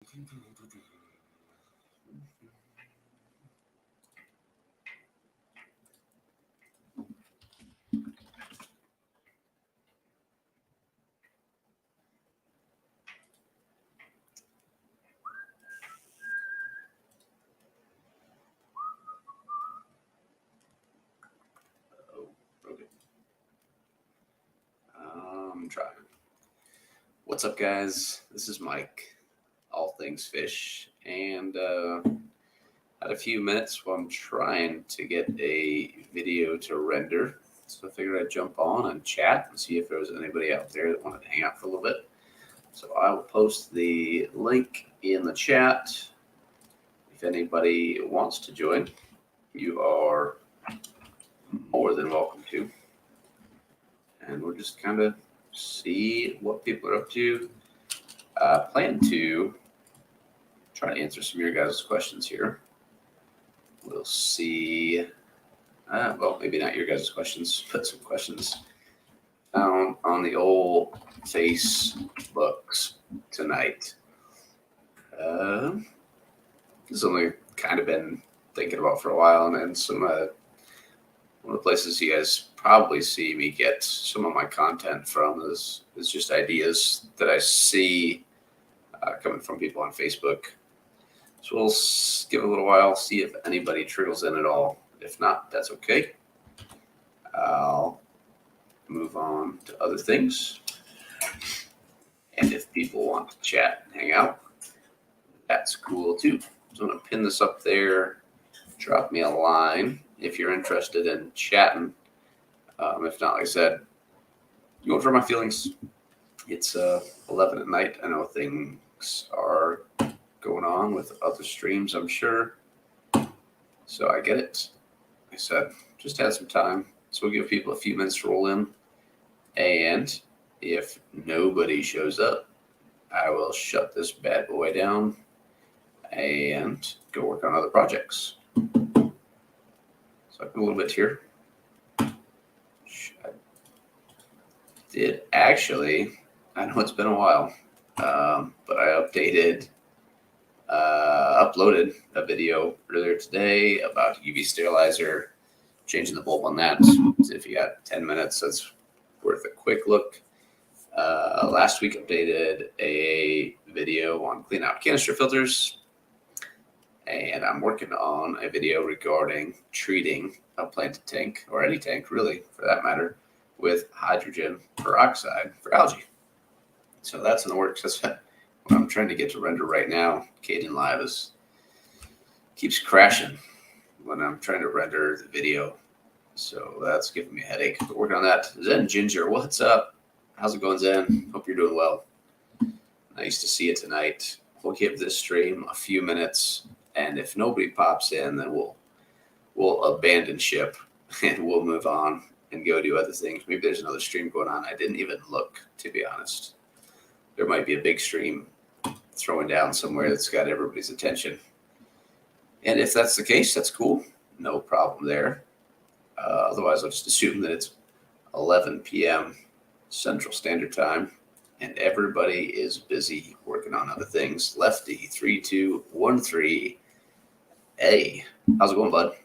Okay. I'm trying. What's up, guys? This is Mike, all things fish, and had a few minutes while I'm trying to get a video to render. So I figured I'd jump on and chat and see if there was anybody out there that wanted to hang out for a little bit. So I will post the link in the chat. If anybody wants to join, you are more than welcome to. And we'll just kind of see what people are up to. Plan to try to answer some of your guys' questions here. We'll see. Well, maybe not your guys' questions, but some questions found on the old Facebooks tonight. This is something I've kind of been thinking about for a while, and then some one of the places you guys probably see me get some of my content from is just ideas that I see coming from people on Facebook. So we'll give it a little while, see if anybody trickles in at all. If not, that's okay. I'll move on to other things. And if people want to chat and hang out, that's cool too. So I'm going to pin this up there. Drop me a line if you're interested in chatting. If not, like I said, you want for my feelings. It's 11 at night. I know things are going on with other streams, I'm sure. So I get it. Like I said, just had some time. So we'll give people a few minutes to roll in. And if nobody shows up, I will shut this bad boy down and go work on other projects. So I put a little bit here. I did actually, I know it's been a while, but I uploaded a video earlier today about UV sterilizer, changing the bulb on that. So if you got 10 minutes, that's worth a quick look. Last week updated a video on clean out canister filters, and I'm working on a video regarding treating a planted tank, or any tank really for that matter, with hydrogen peroxide for algae. So that's in the works. That's what I'm trying to get to render right now. Kdenlive keeps crashing when I'm trying to render the video. So that's giving me a headache. But working on that. Zen Ginger, what's up? How's it going, Zen? Hope you're doing well. Nice to see you tonight. We'll give this stream a few minutes, and if nobody pops in, then we'll abandon ship and we'll move on and go do other things. Maybe there's another stream going on. I didn't even look, to be honest. There might be a big stream throwing down somewhere that's got everybody's attention. And if that's the case, that's cool. No problem there. Otherwise, I'll just assume that it's 11 p.m. Central Standard Time, and everybody is busy working on other things. Lefty 3213. Hey, how's it going, bud?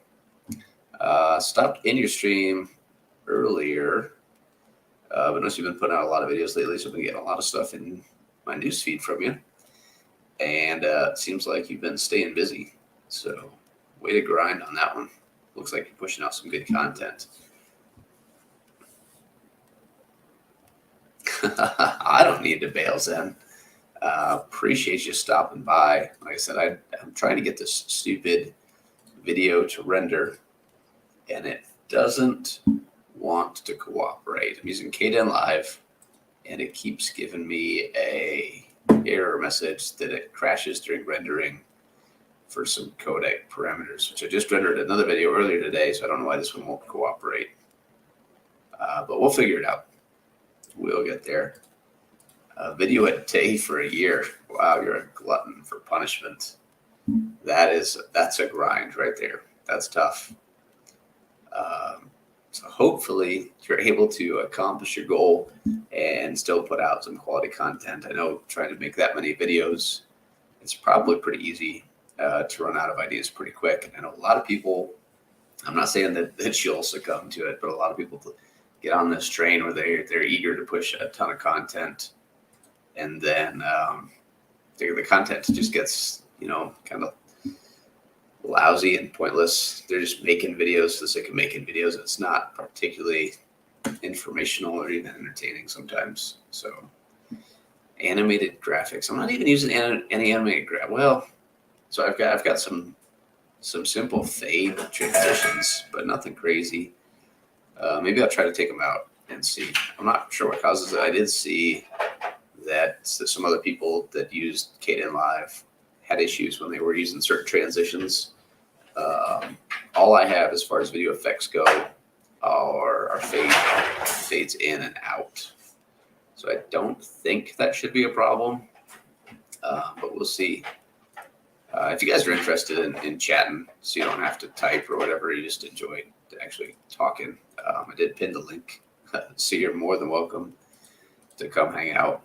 Stopped in your stream earlier, but notice you've been putting out a lot of videos lately, so I've been getting a lot of stuff in my newsfeed from you. And it seems like you've been staying busy. So way to grind on that one. Looks like you're pushing out some good content. I don't need to bail, Zen. Appreciate you stopping by. Like I said, I'm trying to get this stupid video to render, and it doesn't want to cooperate. I'm using Kdenlive, and it keeps giving me a error message that it crashes during rendering for some codec parameters, which I just rendered another video earlier today, so I don't know why this one won't cooperate. But we'll figure it out. We'll get there. Video a day for a year. Wow, you're a glutton for punishment. That's a grind right there. That's tough. So hopefully you're able to accomplish your goal and still put out some quality content. I know trying to make that many videos it's probably pretty easy to run out of ideas pretty quick. I know a lot of people, I'm not saying that you'll succumb to it, but a lot of people get on this train where they're eager to push a ton of content, and then the content just gets, kind of lousy and pointless. They're just making videos for the sake of making videos. It's not particularly informational or even entertaining sometimes. So animated graphics. I'm not even using any animated well, so I've got some simple fade transitions, but nothing crazy. Maybe I'll try to take them out and see. I'm not sure what causes it. I did see that some other people that used Kdenlive had issues when they were using certain transitions. All I have as far as video effects go are fades in and out. So I don't think that should be a problem, but we'll see. If you guys are interested in chatting, so you don't have to type or whatever, you just enjoy actually talking, I did pin the link, so you're more than welcome to come hang out.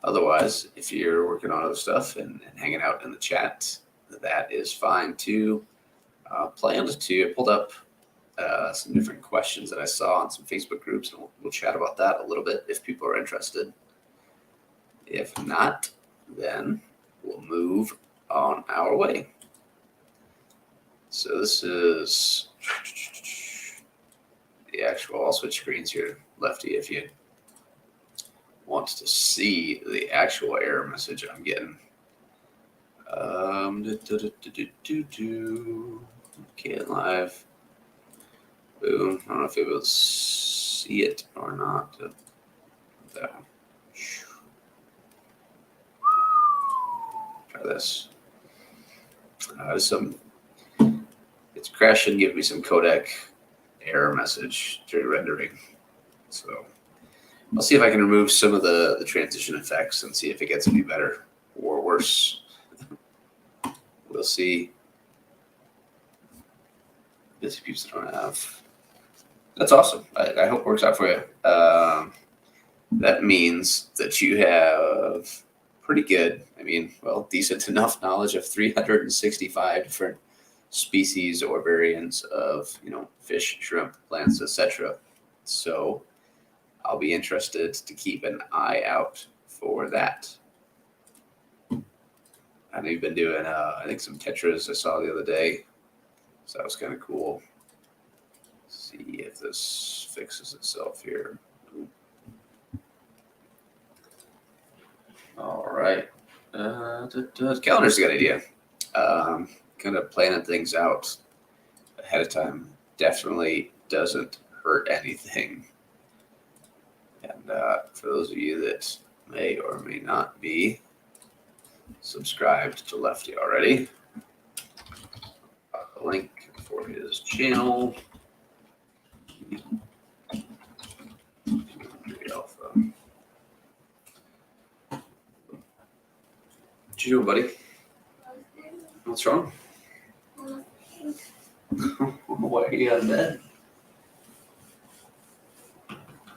Otherwise, if you're working on other stuff and hanging out in the chat, that is fine too. I pulled up some different questions that I saw on some Facebook groups, and we'll chat about that a little bit if people are interested. If not, then we'll move on our way. So this is the actual, I'll switch screens here, Lefty, if you want to see the actual error message I'm getting. Can't live. Boom. I don't know if you'll be able to see it or not. That one. Try this. It's crashing, give me some codec error message during rendering. So I'll see if I can remove some of the transition effects and see if it gets any better or worse. We'll see. Busy peeps that don't have. That's awesome. I hope it works out for you. That means that you have pretty good, decent enough knowledge of 365 different species or variants of, fish, shrimp, plants, etc. So I'll be interested to keep an eye out for that. I know you've been doing, I think some tetras I saw the other day. So that was kind of cool. Let's see if this fixes itself here. All right. Calendar's a good idea. Kind of planning things out ahead of time definitely doesn't hurt anything. And for those of you that may or may not be subscribed to Lefty already, a link for his channel. What you doing, buddy? What's wrong? Why are you out of bed?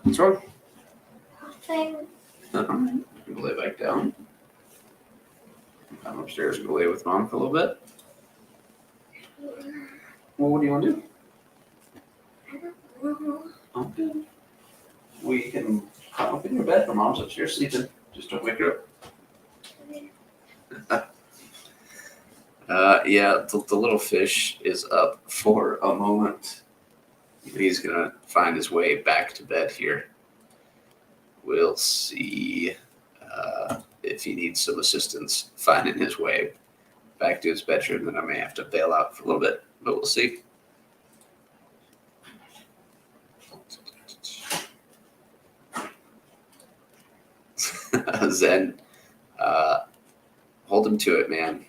What's wrong? Nothing. You can lay back down. I'm upstairs. Go lay with Mom for a little bit. Well, what do you want to do? I don't know. Okay. We can climb up in your bed. Mom's upstairs sleeping. Just don't wake her up. Yeah, the little fish is up for a moment. He's gonna find his way back to bed here. We'll see if he needs some assistance finding his way back to his bedroom. Then I may have to bail out for a little bit, but we'll see. Zen, hold him to it, man.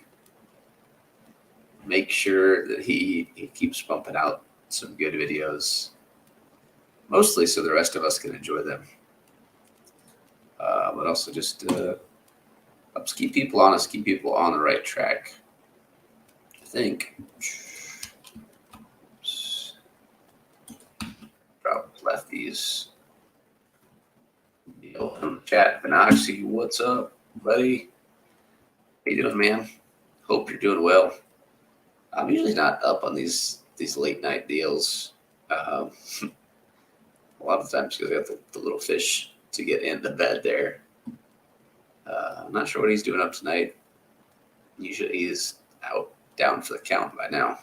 Make sure that he keeps pumping out some good videos, mostly so the rest of us can enjoy them. But also just helps keep people honest, keep people on the right track. I think. Oops. Drop Lefty's deal in the chat. Benoxy, what's up? buddy. How you doing, man? Hope you're doing well. I'm usually not up on these late night deals. Um, a lot of times because I got the little fish to get in the bed there. I'm not sure what he's doing up tonight. Usually he's out down for the count by now.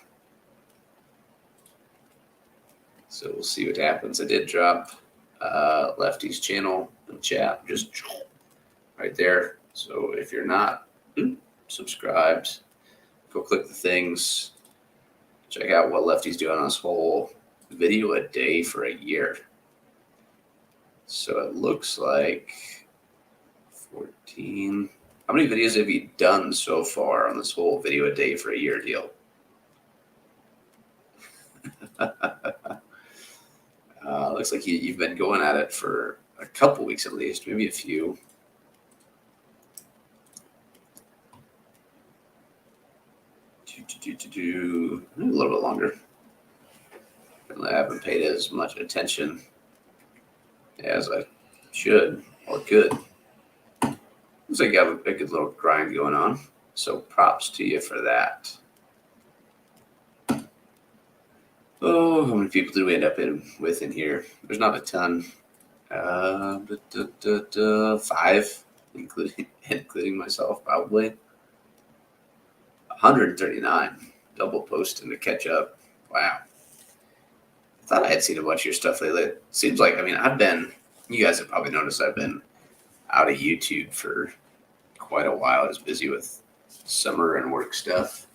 So we'll see what happens. I did drop Lefty's channel in the chat, just right there. So if you're not subscribed, go click the things. Check out what Lefty's doing on his whole video a day for a year. So it looks like 14. How many videos have you done so far on this whole video a day for a year deal? Looks like you've been going at it for a couple weeks at least, maybe a few. A little bit longer. I haven't paid as much attention as I should or could. Looks like you have a good little grind going on, so props to you for that. Oh, how many people did we end up with in here? There's not a ton. 5, including myself, probably. 139. Double posting to catch up. Wow. I thought I had seen a bunch of your stuff lately. It seems like, you guys have probably noticed I've been out of YouTube for quite a while. I was busy with summer and work stuff.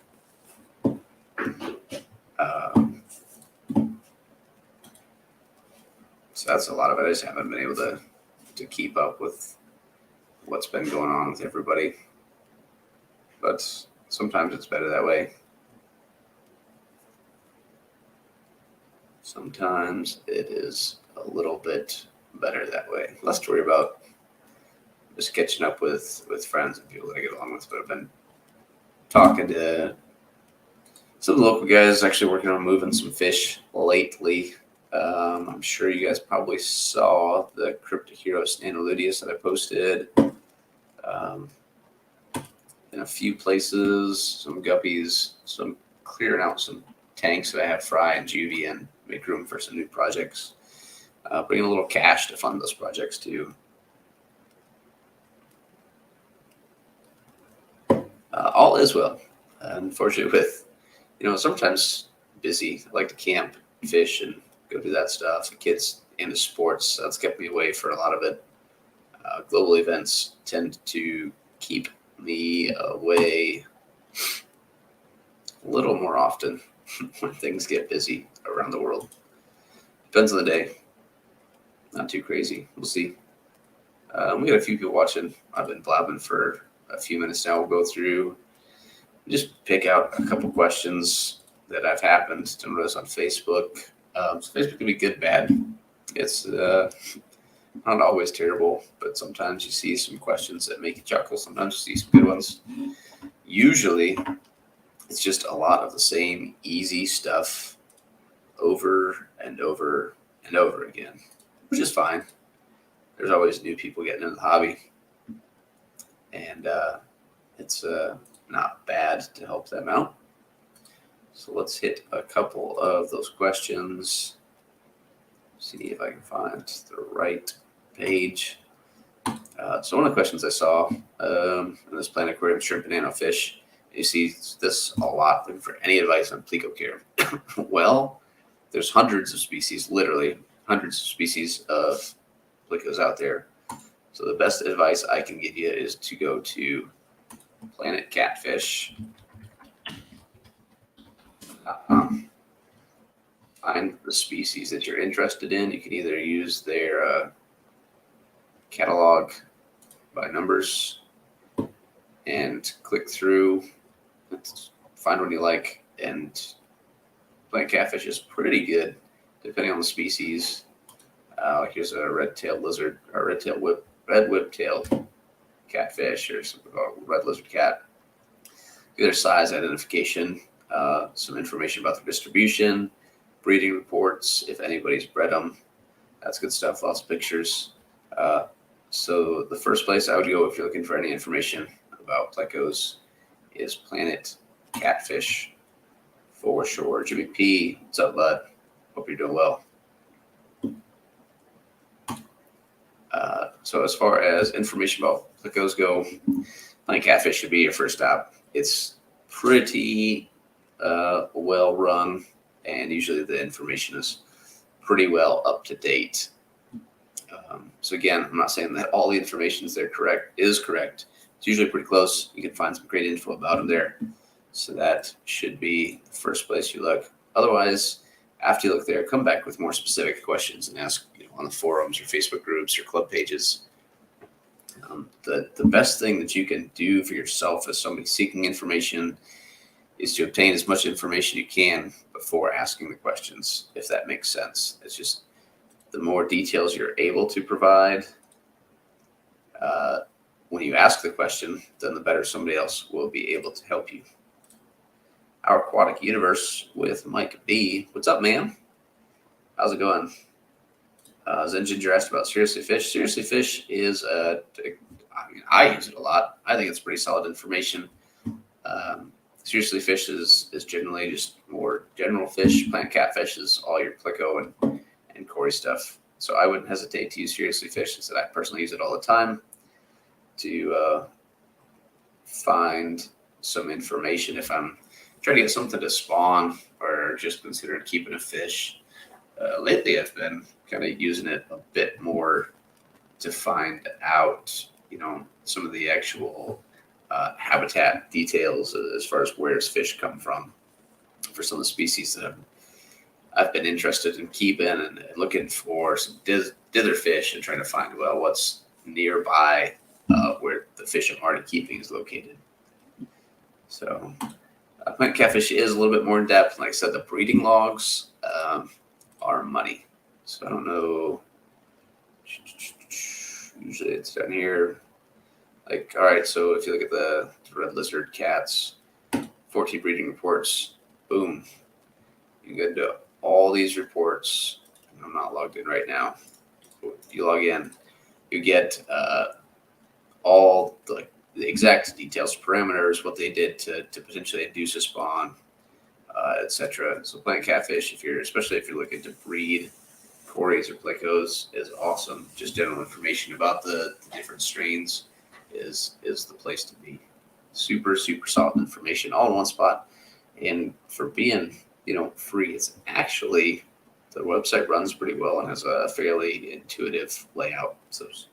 So that's a lot of it. I just haven't been able to keep up with what's been going on with everybody. But sometimes it's better that way. Sometimes it is a little bit better that way. Less to worry about just catching up with friends and people that I get along with. But I've been talking to some of the local guys actually working on moving some fish lately. I'm sure you guys probably saw the Crypto Heroes Nanoludius that I posted in a few places, some guppies, some clearing out some tanks that I have fry and juvie and make room for some new projects. Bringing a little cash to fund those projects too. All is well. Unfortunately, with sometimes busy. I like to camp, fish, and go do that stuff. The kids into sports, that's kept me away for a lot of it. Global events tend to keep me away a little more often when things get busy around the world. Depends on the day. Not too crazy. We'll see. We got a few people watching. I've been blabbing for a few minutes now. We'll go through, just pick out a couple questions that have happened to notice on Facebook. So Facebook can be good, bad. It's not always terrible, but sometimes you see some questions that make you chuckle. Sometimes you see some good ones. Usually, it's just a lot of the same easy stuff over and over and over again, which is fine. There's always new people getting into the hobby, and it's not bad to help them out. So let's hit a couple of those questions. See if I can find the right page. So one of the questions I saw in this plant aquarium, shrimp and nanofish, you see this a lot, looking for any advice on Pleco Care. Well, there's hundreds of species, literally hundreds of species of plecos out there. So the best advice I can give you is to go to Planet Catfish. Find the species that you're interested in. You can either use their catalog by numbers and click through, find one you like, and Planet Catfish is pretty good depending on the species. Here's a red-tailed lizard, or red whip-tailed catfish, or something called red lizard cat. Their size identification, some information about their distribution, breeding reports, if anybody's bred them. That's good stuff. Lots of pictures. So the first place I would go if you're looking for any information about plecos is Planet Catfish for sure. Jimmy P, what's up, bud? Hope you're doing well. So as far as information about plecos go, Planet Catfish should be your first stop. It's pretty well run, and usually the information is pretty well up to date. So again, I'm not saying that all the information is correct. It's usually pretty close. You can find some great info about them there. So that should be the first place you look. Otherwise, after you look there, come back with more specific questions and ask on the forums or Facebook groups or club pages. The best thing that you can do for yourself as somebody seeking information is to obtain as much information you can before asking the questions, if that makes sense. It's just the more details you're able to provide when you ask the question, then the better somebody else will be able to help you. Our Aquatic Universe with Mike B. What's up, man? How's it going? Zen Ginger asked about Seriously Fish. Seriously Fish is, I use it a lot. I think it's pretty solid information. Seriously Fish is generally just more general fish. Planet Catfish is all your Pleco and Cory stuff. So I wouldn't hesitate to use Seriously Fish, since I personally use it all the time to find some information if I'm trying to get something to spawn or just considering keeping a fish. Lately, I've been kind of using it a bit more to find out, some of the actual habitat details as far as where's fish come from for some of the species that I've been interested in keeping and looking for some dither fish and trying to find, what's nearby where the fish I'm already keeping is located. So Planet Catfish is a little bit more in depth. Like I said, the breeding logs are money. So I don't know. Usually it's down here. Like, all right, so if you look at the red lizard cats, 14 breeding reports, boom. You get to all these reports. I'm not logged in right now. You log in, you get all the exact details, parameters, what they did to potentially induce a spawn, etc. So Planet Catfish, especially if you're looking to breed Cories or Plecos, is awesome. Just general information about the different strains is the place to be. Super, super solid information all in one spot. And for being, free, it's actually, the website runs pretty well and has a fairly intuitive layout. So it's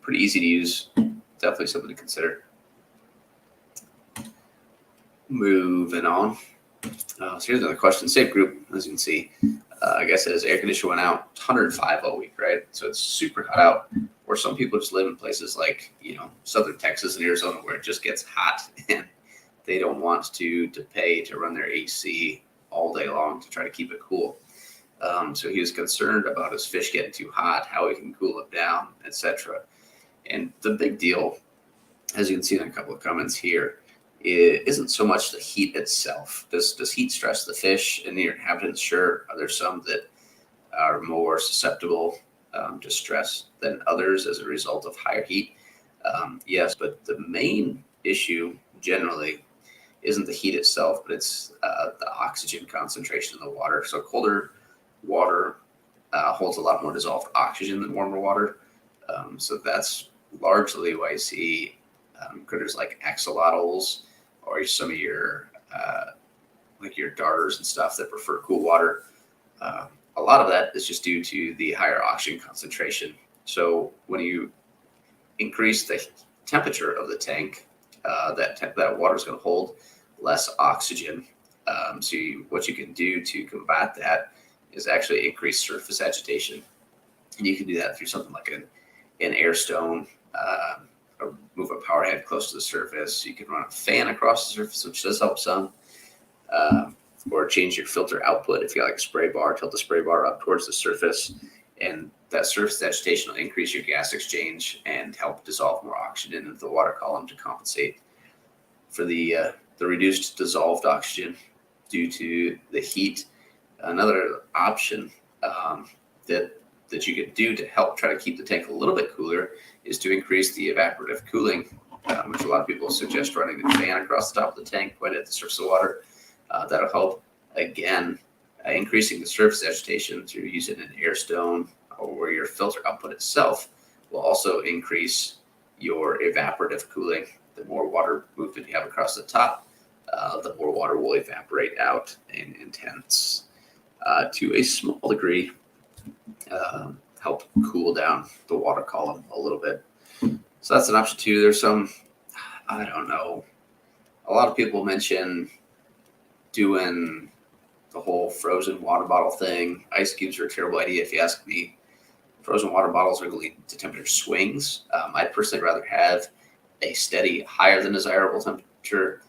pretty easy to use. Definitely something to consider. Moving on. So here's another question. Same group, as you can see. I guess as air conditioner went out, 105 all week, right? So it's super hot out. Or some people just live in places like, southern Texas and Arizona where it just gets hot and they don't want to pay to run their AC all day long to try to keep it cool. So he was concerned about his fish getting too hot, how he can cool it down, etc. And the big deal, as you can see in a couple of comments here, it isn't so much the heat itself. Does heat stress the fish and the inhabitants? Sure. Are there some that are more susceptible to stress than others as a result of higher heat? Yes, but the main issue generally isn't the heat itself, but it's the oxygen concentration in the water. So colder water holds a lot more dissolved oxygen than warmer water. So that's largely why you see critters like axolotls or some of your like your darters and stuff that prefer cool water. A lot of that is just due to the higher oxygen concentration. So when you increase the temperature of the tank, that water is going to hold less oxygen. What you can do to combat that is actually increase surface agitation. And you can do that through something like an air stone, or move a power head close to the surface. You can run a fan across the surface, which does help some. Or change your filter output. If you got like a spray bar, tilt the spray bar up towards the surface, and that surface agitation will increase your gas exchange and help dissolve more oxygen into the water column to compensate for the reduced dissolved oxygen due to the heat. Another option that that you could do to help try to keep the tank a little bit cooler is to increase the evaporative cooling, which a lot of people suggest running the fan across the top of the tank right at the surface of the water. That'll help. Again, increasing the surface agitation through using an air stone or your filter output itself will also increase your evaporative cooling. The more water movement you have across the top, the more water will evaporate out and intense to a small degree, help cool down the water column a little bit. So that's an option too. There's some, I don't know, a lot of people mention doing the whole frozen water bottle thing. Ice cubes are a terrible idea if you ask me. Frozen water bottles are going to lead to temperature swings. I'd personally rather have a steady, higher than desirable temperature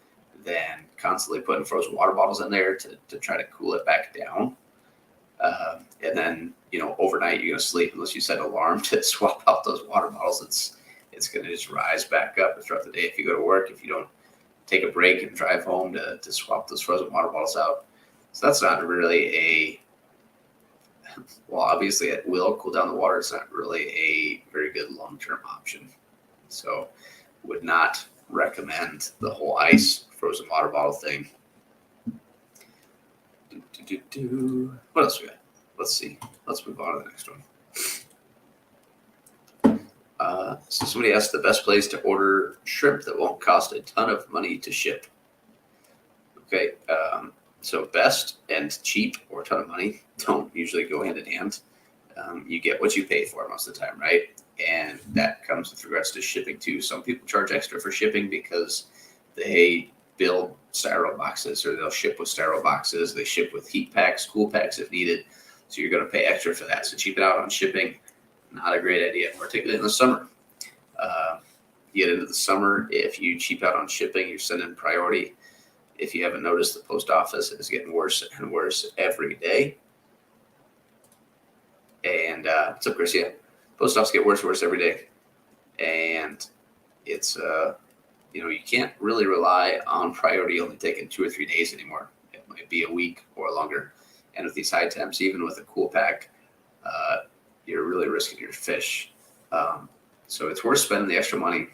than constantly putting frozen water bottles in there to try to cool it back down. And then, overnight you're going to sleep unless you set an alarm to swap out those water bottles. It's going to just rise back up throughout the day if you go to work, if you don't take a break and drive home to swap those frozen water bottles out. So that's not really well, obviously it will cool down the water. It's not really a very good long-term option. So would not recommend the whole ice frozen water bottle thing. What else we got? Let's see. Let's move on to the next one. So somebody asked the best place to order shrimp that won't cost a ton of money to ship. Okay. So best and cheap or a ton of money don't usually go hand in hand. You get what you pay for most of the time, right? And that comes with regards to shipping too. Some people charge extra for shipping because they build styro boxes, or they'll ship with styro boxes. They ship with heat packs, cool packs if needed. So you're going to pay extra for that. So cheaping out on shipping, not a great idea, particularly in the summer. You get into the summer, if you cheap out on shipping, you're sending priority. If you haven't noticed, the post office is getting worse and worse every day. And what's up, Chris? Yeah, post office get worse and worse every day. And it's, you can't really rely on priority only taking 2 or 3 days anymore. It might be a week or longer. And with these high temps, even with a cool pack, you're really risking your fish. So it's worth spending the extra money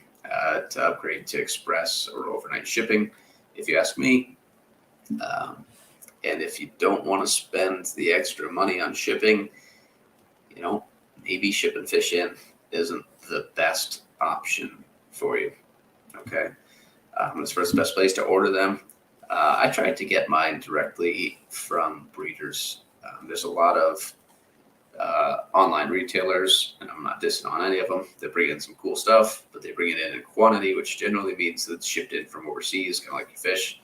to upgrade to express or overnight shipping, if you ask me. And if you don't want to spend the extra money on shipping, maybe shipping fish in isn't the best option for you. Okay. As far as the best place to order them, I tried to get mine directly from breeders. There's a lot of online retailers, and I'm not dissing on any of them. They bring in some cool stuff, but they bring it in quantity, which generally means that it's shipped in from overseas, kind of like your fish.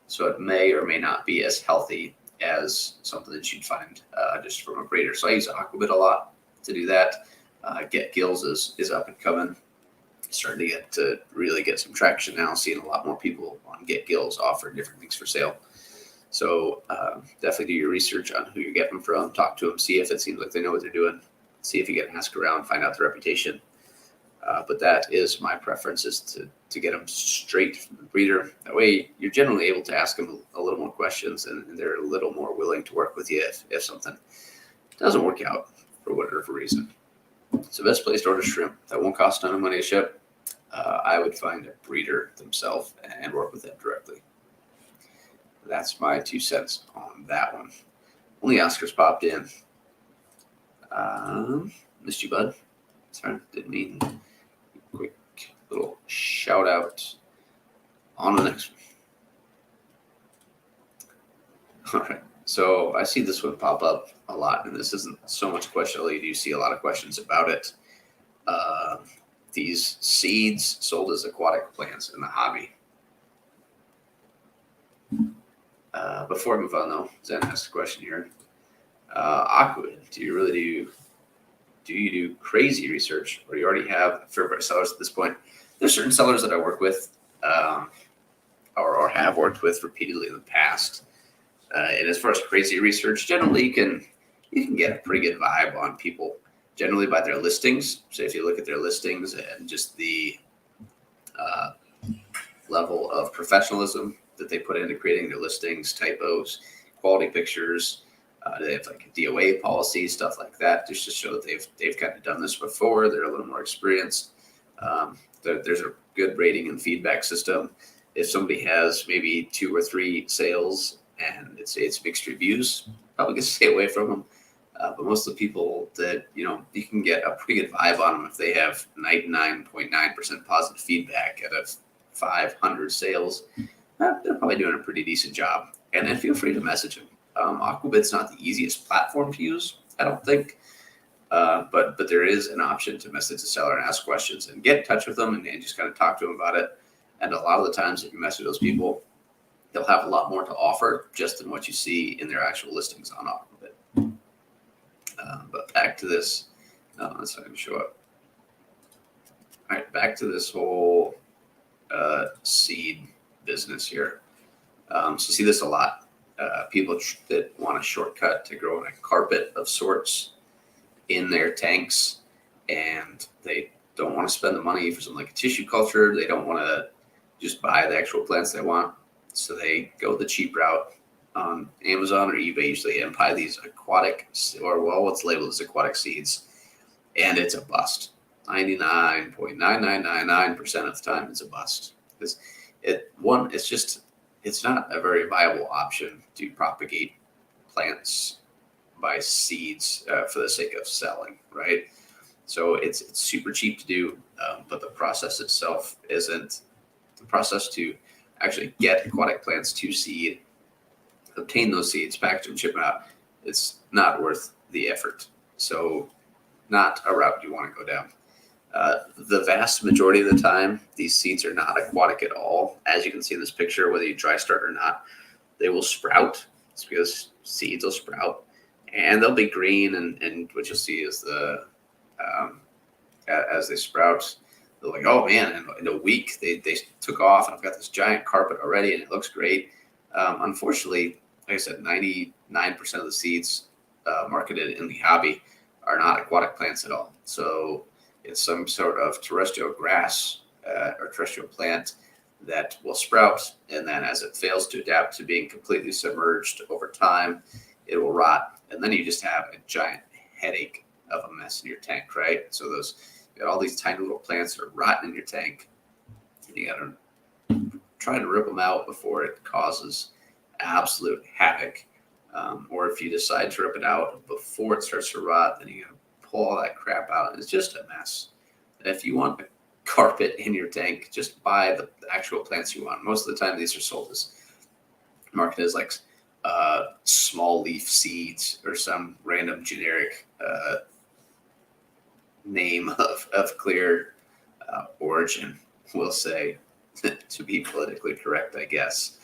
So it may or may not be as healthy as something that you'd find just from a breeder. So I use Aquatic a lot to do that. Get Gills is up and coming. Starting to really get some traction now, seeing a lot more people on Get Gills offering different things for sale. So definitely do your research on who you're getting them from. Talk to them, see if it seems like they know what they're doing. See if you get asked around, find out their reputation. But that is my preference, is to get them straight from the breeder. That way you're generally able to ask them a little more questions, and they're a little more willing to work with you if something doesn't work out for whatever reason. So best place to order shrimp that won't cost a ton of money to ship, I would find a breeder themselves and work with them directly. That's my 2 cents on that one. Only Oscars popped in. Missed you, bud. Sorry, didn't mean. Quick little shout out on the next one. All right. So I see this one pop up a lot, and this isn't so much a question. I do see a lot of questions about it. These seeds sold as aquatic plants in the hobby. Before I move on, though, Zen asked a question here. Aquatic, do you do crazy research, or do you already have a fair bit of sellers at this point? There's certain sellers that I work with, or have worked with repeatedly in the past. And as far as crazy research, generally you can get a pretty good vibe on people, generally by their listings. So if you look at their listings and just the level of professionalism that they put into creating their listings, typos, quality pictures, They have like a DOA policy, stuff like that, just to show that they've kind of done this before. They're a little more experienced. There's a good rating and feedback system. If somebody has maybe 2 or 3 sales and it's mixed reviews, probably gonna stay away from them. But most of the people that you can get a pretty good vibe on them if they have 99.9% positive feedback out of 500 sales. They're probably doing a pretty decent job. And then feel free to message them. Aquabit's not the easiest platform to use, I don't think. But there is an option to message the seller and ask questions and get in touch with them and just kind of talk to them about it. And a lot of the times, if you message those people, they'll have a lot more to offer just than what you see in their actual listings on Aquabit. But back to this. No, that's not going to show up. All right, back to this whole seed business here. So see this a lot. People that want a shortcut to growing a carpet of sorts in their tanks, and they don't want to spend the money for something like a tissue culture. They don't want to just buy the actual plants they want. So they go the cheap route on Amazon or eBay usually and buy these aquatic, or what's labeled as aquatic seeds. And it's a bust. 99.9999% of the time it's a bust. It's not a very viable option to propagate plants by seeds for the sake of selling, right? So it's super cheap to do, but the process itself isn't. The process to actually get aquatic plants to seed, obtain those seeds, package them, ship them out, it's not worth the effort. So not a route you want to go down. The vast majority of the time, these seeds are not aquatic at all. As you can see in this picture, whether you dry start or not, they will sprout. It's because seeds will sprout, and they'll be green. And what you'll see is as they sprout, they're like, oh man, in a week they took off, and I've got this giant carpet already, and it looks great. Unfortunately, like I said, 99% of the seeds marketed in the hobby are not aquatic plants at all. So it's some sort of terrestrial grass or terrestrial plant that will sprout, and then as it fails to adapt to being completely submerged over time, it will rot, and then you just have a giant headache of a mess in your tank, right? So you got all these tiny little plants that are rotting in your tank, and you got to try to rip them out before it causes absolute havoc. Or if you decide to rip it out before it starts to rot, then you got to pull all that crap out, and it's just a mess. If you want a carpet in your tank, just buy the actual plants you want. Most of the time, these are sold as marketed as like small leaf seeds or some random generic name of clear origin, we'll say, to be politically correct, I guess.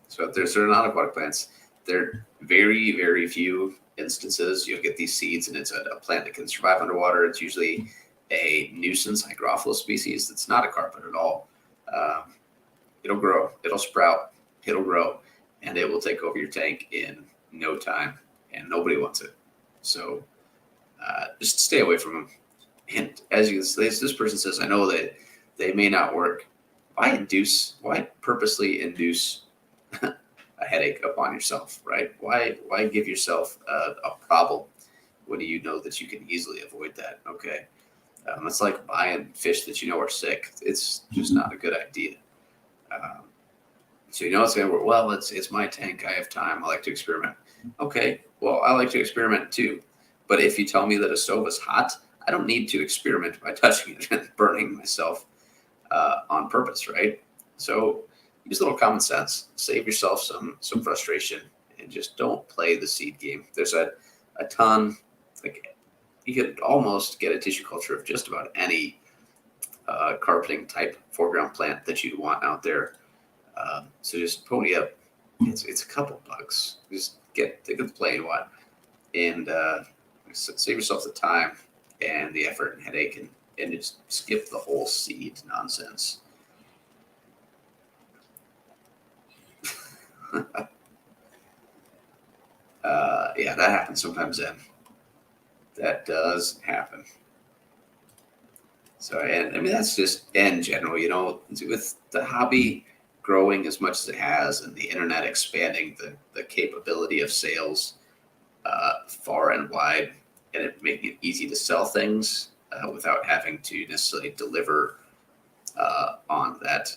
So they're not aquatic plants. They're very, very few instances you'll get these seeds and it's a plant that can survive underwater. It's usually a nuisance hygrophilous species that's not a carpet at all. It'll grow, it'll sprout, it'll grow, and it will take over your tank in no time, and nobody wants it. So just stay away from them. And as this person says, I know that they may not work. Why purposely induce a headache upon yourself, right? Why give yourself a problem when you know that you can easily avoid that? Okay. It's like buying fish that you know are sick. It's just not a good idea. So you know it's going to work. Well, it's my tank. I have time. I like to experiment. Okay. Well, I like to experiment too. But if you tell me that a stove is hot, I don't need to experiment by touching it and burning myself on purpose, right? So use a little common sense. Save yourself some frustration, and just don't play the seed game. There's a ton. Like, you could almost get a tissue culture of just about any carpeting type foreground plant that you'd want out there. So just pony up. It's a couple bucks. Just take a play and what, and save yourself the time and the effort and headache, and just skip the whole seed nonsense. Yeah, that happens sometimes then. That does happen. So, and I mean, that's just in general, with the hobby, growing as much as it has, and the internet expanding the capability of sales far and wide, and it making it easy to sell things without having to necessarily deliver on that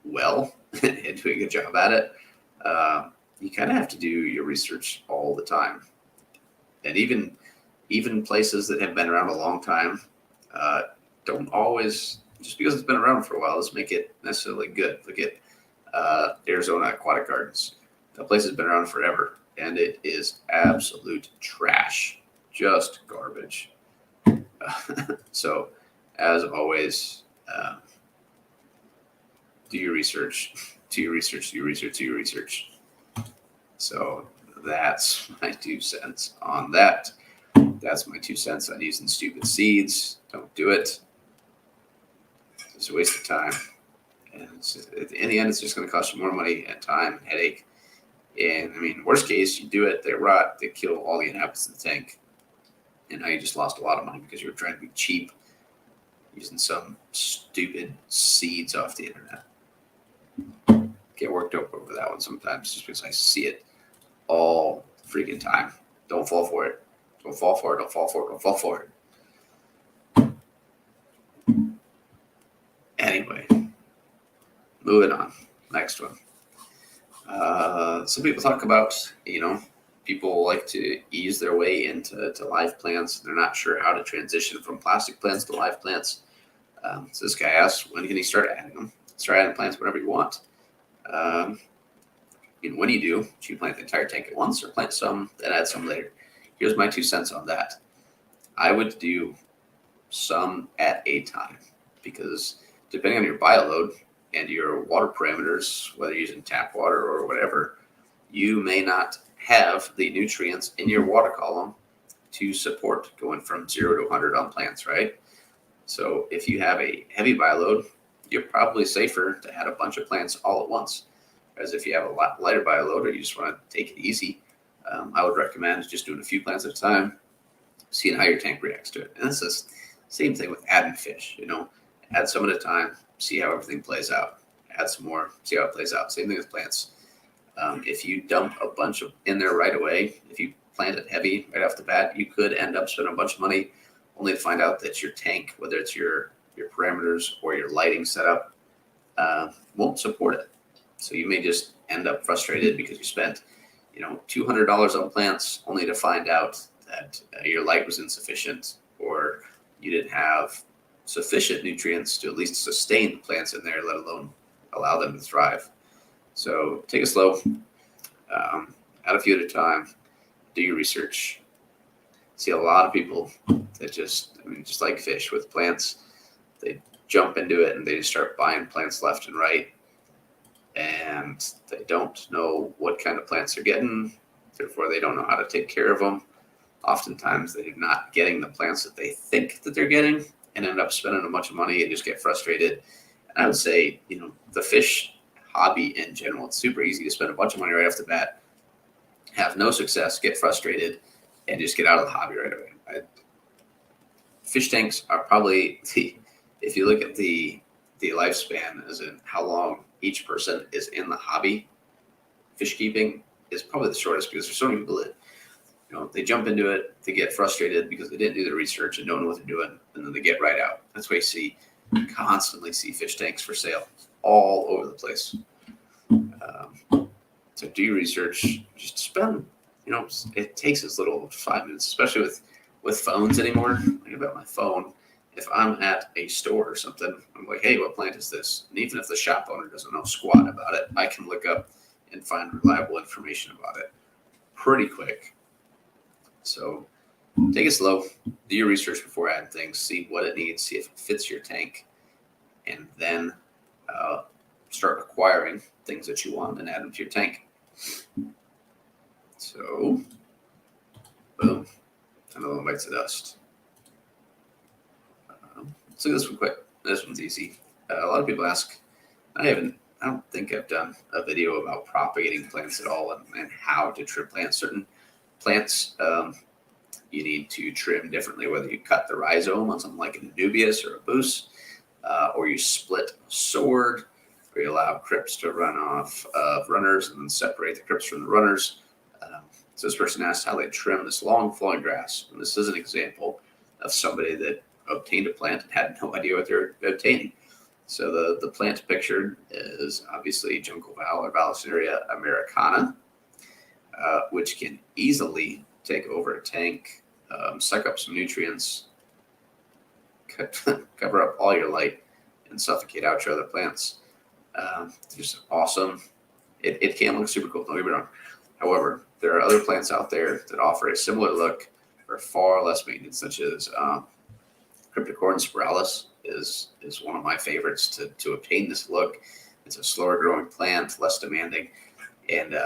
well and doing a good job at it. You kind of have to do your research all the time, and even places that have been around a long time don't always, just because it's been around for a while, doesn't make it necessarily good. Look at Arizona Aquatic Gardens. That place has been around forever, and it is absolute trash, just garbage. So, as always, do your research. Do your research. Do your research. Do your research. So that's my 2 cents on that. That's my 2 cents on using stupid seeds. Don't do it. It's a waste of time. And in the end, it's just going to cost you more money and time and headache. And I mean, worst case, you do it, they rot, they kill all the inhabitants of the tank. And now you just lost a lot of money because you were trying to be cheap using some stupid seeds off the internet. Get worked up over that one sometimes just because I see it all freaking time. Don't fall for it. Don't fall for it. Don't fall for it. Don't fall for it. Anyway, moving on. Next one. Some people talk about, people like to ease their way into live plants. They're not sure how to transition from plastic plants to live plants. So this guy asks, when can you start adding them? Start adding plants whenever you want. When you do you plant the entire tank at once or plant some, then add some later? Here's my 2 cents on that. I would do some at a time, because depending on your bioload and your water parameters, whether you're using tap water or whatever, you may not have the nutrients in your water column to support going from 0 to 100 on plants, right? So if you have a heavy bioload, you're probably safer to add a bunch of plants all at once. Whereas if you have a lot lighter bioload or you just want to take it easy, I would recommend just doing a few plants at a time, seeing how your tank reacts to it. And it's the same thing with adding fish, add some at a time, see how everything plays out. Add some more, see how it plays out. Same thing with plants. If you dump a bunch in there right away, if you plant it heavy right off the bat, you could end up spending a bunch of money only to find out that your tank, whether it's your parameters or your lighting setup, won't support it. So you may just end up frustrated because you spent, $200 on plants only to find out that your light was insufficient, or you didn't have sufficient nutrients to at least sustain the plants in there, let alone allow them to thrive. So take it slow, add a few at a time, do your research. See a lot of people that just like fish with plants, they jump into it and they just start buying plants left and right, and they don't know what kind of plants they're getting. Therefore, they don't know how to take care of them. Oftentimes, they're not getting the plants that they think that they're getting, and end up spending a bunch of money and just get frustrated. And I would say, the fish hobby in general, it's super easy to spend a bunch of money right off the bat, have no success, get frustrated, and just get out of the hobby right away. Fish tanks are probably, if you look at the lifespan, as in how long each person is in the hobby, fish keeping is probably the shortest, because there's so many people that, they jump into it, they get frustrated because they didn't do the research and don't know what they're doing, and then they get right out. That's why you constantly see fish tanks for sale all over the place. So do your research, just spend, it takes as little as 5 minutes, especially with phones anymore. Think about my phone. If I'm at a store or something, I'm like, hey, what plant is this? And even if the shop owner doesn't know squat about it, I can look up and find reliable information about it pretty quick. So take it slow, do your research before adding things, see what it needs, see if it fits your tank, and then start acquiring things that you want and add them to your tank. So, boom, another one bites the dust. Let's look at this one quick. This one's easy. A lot of people ask, I don't think I've done a video about propagating plants at all and how to trim plants. Certain plants you need to trim differently, whether you cut the rhizome on something like a Nubius or a Boos, or you split a sword, where you allow crypts to run off of runners and then separate the crypts from the runners. So this person asked how they trim this long flowing grass. And this is an example of somebody that obtained a plant and had no idea what they're obtaining. So the plant pictured is obviously jungle val or Vallisneria americana, which can easily take over a tank, suck up some nutrients, cover up all your light, and suffocate out your other plants. Just awesome. It can look super cool, don't get me wrong. However, there are other plants out there that offer a similar look for far less maintenance, such as Cryptocorin spiralis is one of my favorites to obtain this look. It's a slower growing plant, less demanding, and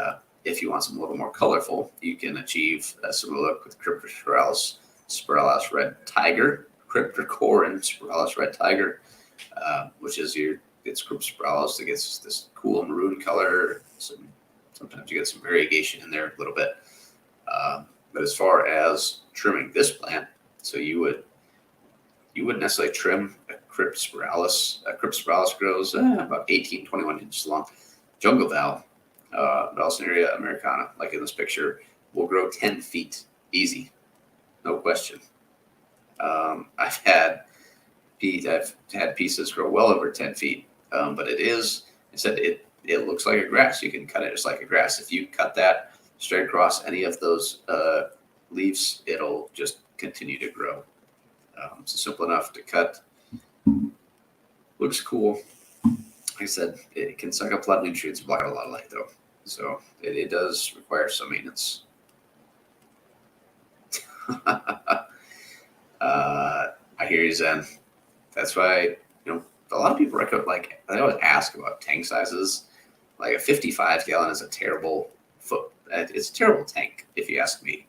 if you want something a little more colorful, you can achieve a similar look with Cryptocorin spiralis red tiger, Cryptocorin spiralis red tiger, which is it's Cryptospiralis that gets this cool maroon color. Sometimes you get some variegation in there a little bit. But as far as trimming this plant, so you wouldn't necessarily trim a Cryptospiralis. A Cryptospiralis grows about 18, 21 inches long. Jungle val, Vallisneria americana, like in this picture, will grow 10 feet easy, no question. I've had pieces grow well over 10 feet, but it looks like a grass. You can cut it just like a grass. If you cut that straight across any of those leaves, it'll just continue to grow. So simple enough to cut. Looks cool. Like I said, it can suck up a lot of nutrients and block out a lot of light, though. So it does require some maintenance. I hear you, Zen. That's why, a lot of people recommend, they always ask about tank sizes. Like a 55 gallon is a terrible it's a terrible tank, if you ask me.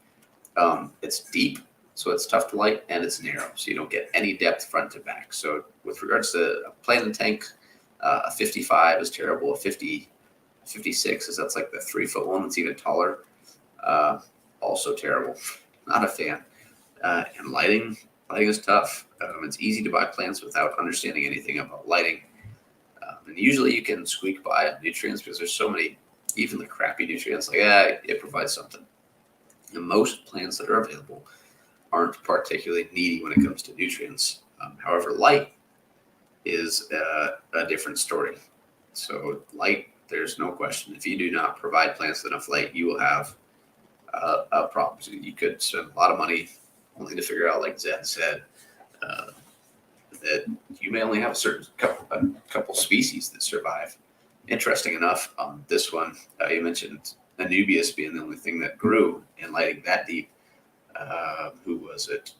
It's deep, so it's tough to light, and it's narrow, so you don't get any depth front to back. So with regards to a plain tank, a 55 is terrible. A 56 that's like the 3-foot one that's even taller. Also terrible. Not a fan. And lighting is tough. It's easy to buy plants without understanding anything about lighting. And usually you can squeak by nutrients because there's so many, even the crappy nutrients, it provides something. And most plants that are available aren't particularly needy when it comes to nutrients. However, light is a different story. So light, there's no question. If you do not provide plants enough light, you will have a problem. So you could spend a lot of money only to figure out, like Zed said, that you may only have a couple species that survive. Interesting enough, on this one, you mentioned Anubias being the only thing that grew in lighting that deep. Who was it?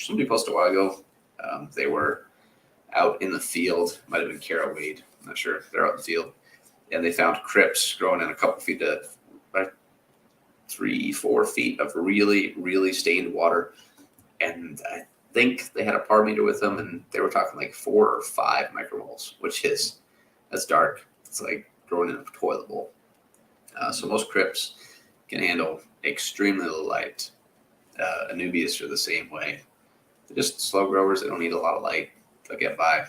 Somebody posted a while ago. They were out in the field. Might have been Kara Wade. I'm not sure. They're out in the field. And they found crypts growing in a couple feet to 3-4 feet of really, really stained water. And I think they had a par meter with them, and they were talking like 4 or 5 micromoles, that's dark. It's like growing in a toilet bowl. So most crypts can handle extremely low light. Anubias are the same way. They're just slow growers. They don't need a lot of light. They'll get by.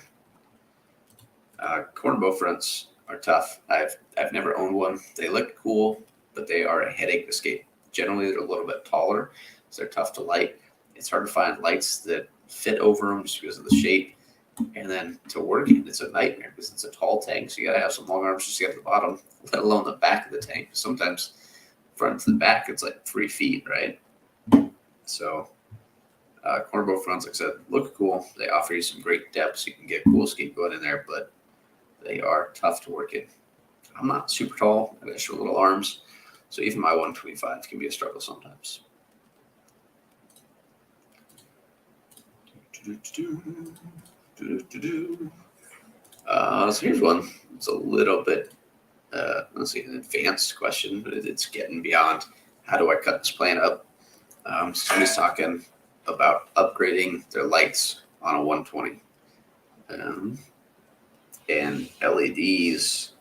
Cornbow fronts are tough. I've never owned one. They look cool, but they are a headache to escape. Generally, they're a little bit taller, so they're tough to light. It's hard to find lights that fit over them just because of the shape. And then to work it, it's a nightmare because it's a tall tank, so you got to have some long arms just to get to the bottom, let alone the back of the tank. Sometimes front to the back, it's like 3 feet, right? So Cornbow fronts, like I said, look cool. They offer you some great depth, so you can get cool skeet going in there, but they are tough to work in. I'm not super tall. I got short little arms, so even my 125 can be a struggle sometimes. So here's one. It's a little bit, an advanced question, but it's getting beyond how do I cut this plant up. Somebody's talking about upgrading their lights on a 120. And LEDs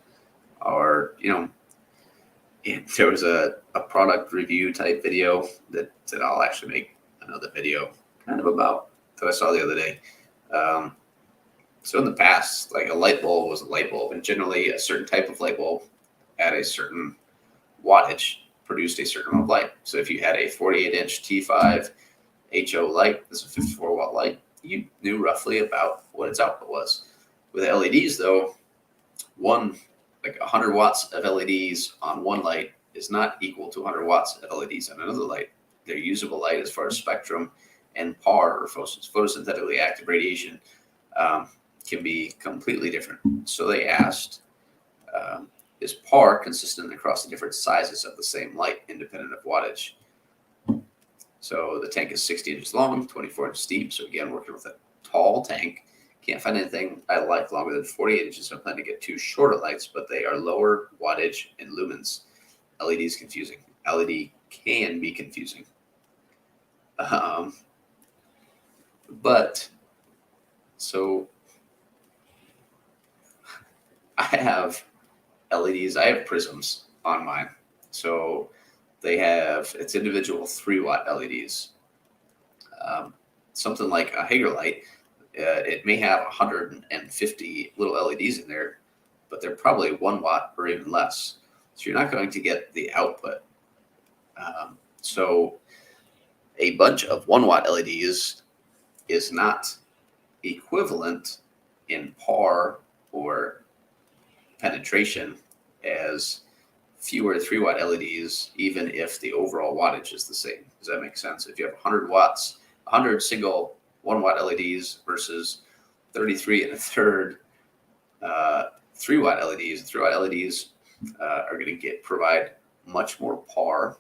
are, there was a product review type video that I'll actually make another video kind of about that I saw the other day. So in the past, like a light bulb was a light bulb, and generally a certain type of light bulb at a certain wattage produced a certain amount of light. So if you had a 48-inch T5 HO light, this is a 54-watt light, you knew roughly about what its output was. With LEDs, though, 100 watts of LEDs on one light is not equal to 100 watts of LEDs on another light. Their usable light as far as spectrum and PAR, or photosynthetically active radiation, can be completely different. So they asked, is PAR consistent across the different sizes of the same light, independent of wattage? So the tank is 60 inches long, 24 inches deep. So again, working with a tall tank. Can't find anything I like longer than 48 inches. So I'm planning to get two shorter lights, but they are lower wattage and lumens. LED is confusing. LED can be confusing. But so I have LEDs. I have prisms on mine. So it's individual 3-watt LEDs. Something like a Hager light, it may have 150 little LEDs in there, but they're probably 1 watt or even less. So you're not going to get the output. So a bunch of 1 watt LEDs is not equivalent in PAR or penetration as fewer 3-watt LEDs, even if the overall wattage is the same. Does that make sense? If you have 100 watts, 100 single 1-watt LEDs versus 33 1/3 3-watt LEDs. 3-watt LEDs are going to provide much more PAR,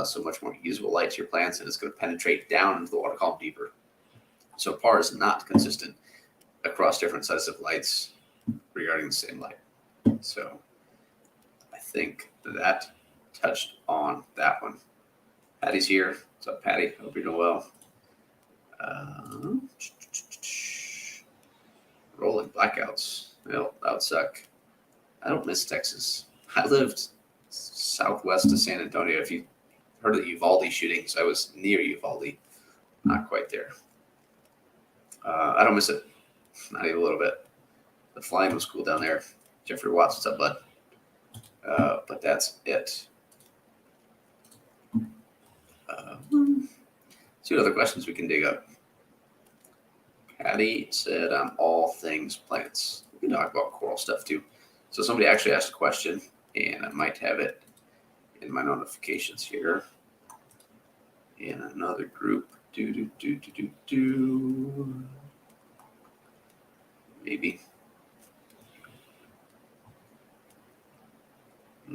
so much more usable light to your plants, and it's going to penetrate down into the water column deeper. So PAR is not consistent across different sets of lights regarding the same light. So I think that touched on that one. Patty's here. What's up, Patty? Hope you're doing well. Rolling blackouts. Well, that would suck. I don't miss Texas. I lived southwest of San Antonio. If you heard of the Uvalde shootings, I was near Uvalde. Not quite there. I don't miss it. Not even a little bit. The flying was cool down there. Jeffrey Watts, what's up, bud? But that's it. See what other questions we can dig up. Patty said, I'm all things plants. We can talk about coral stuff too. So somebody actually asked a question, and I might have it in my notifications here. In another group. Maybe. I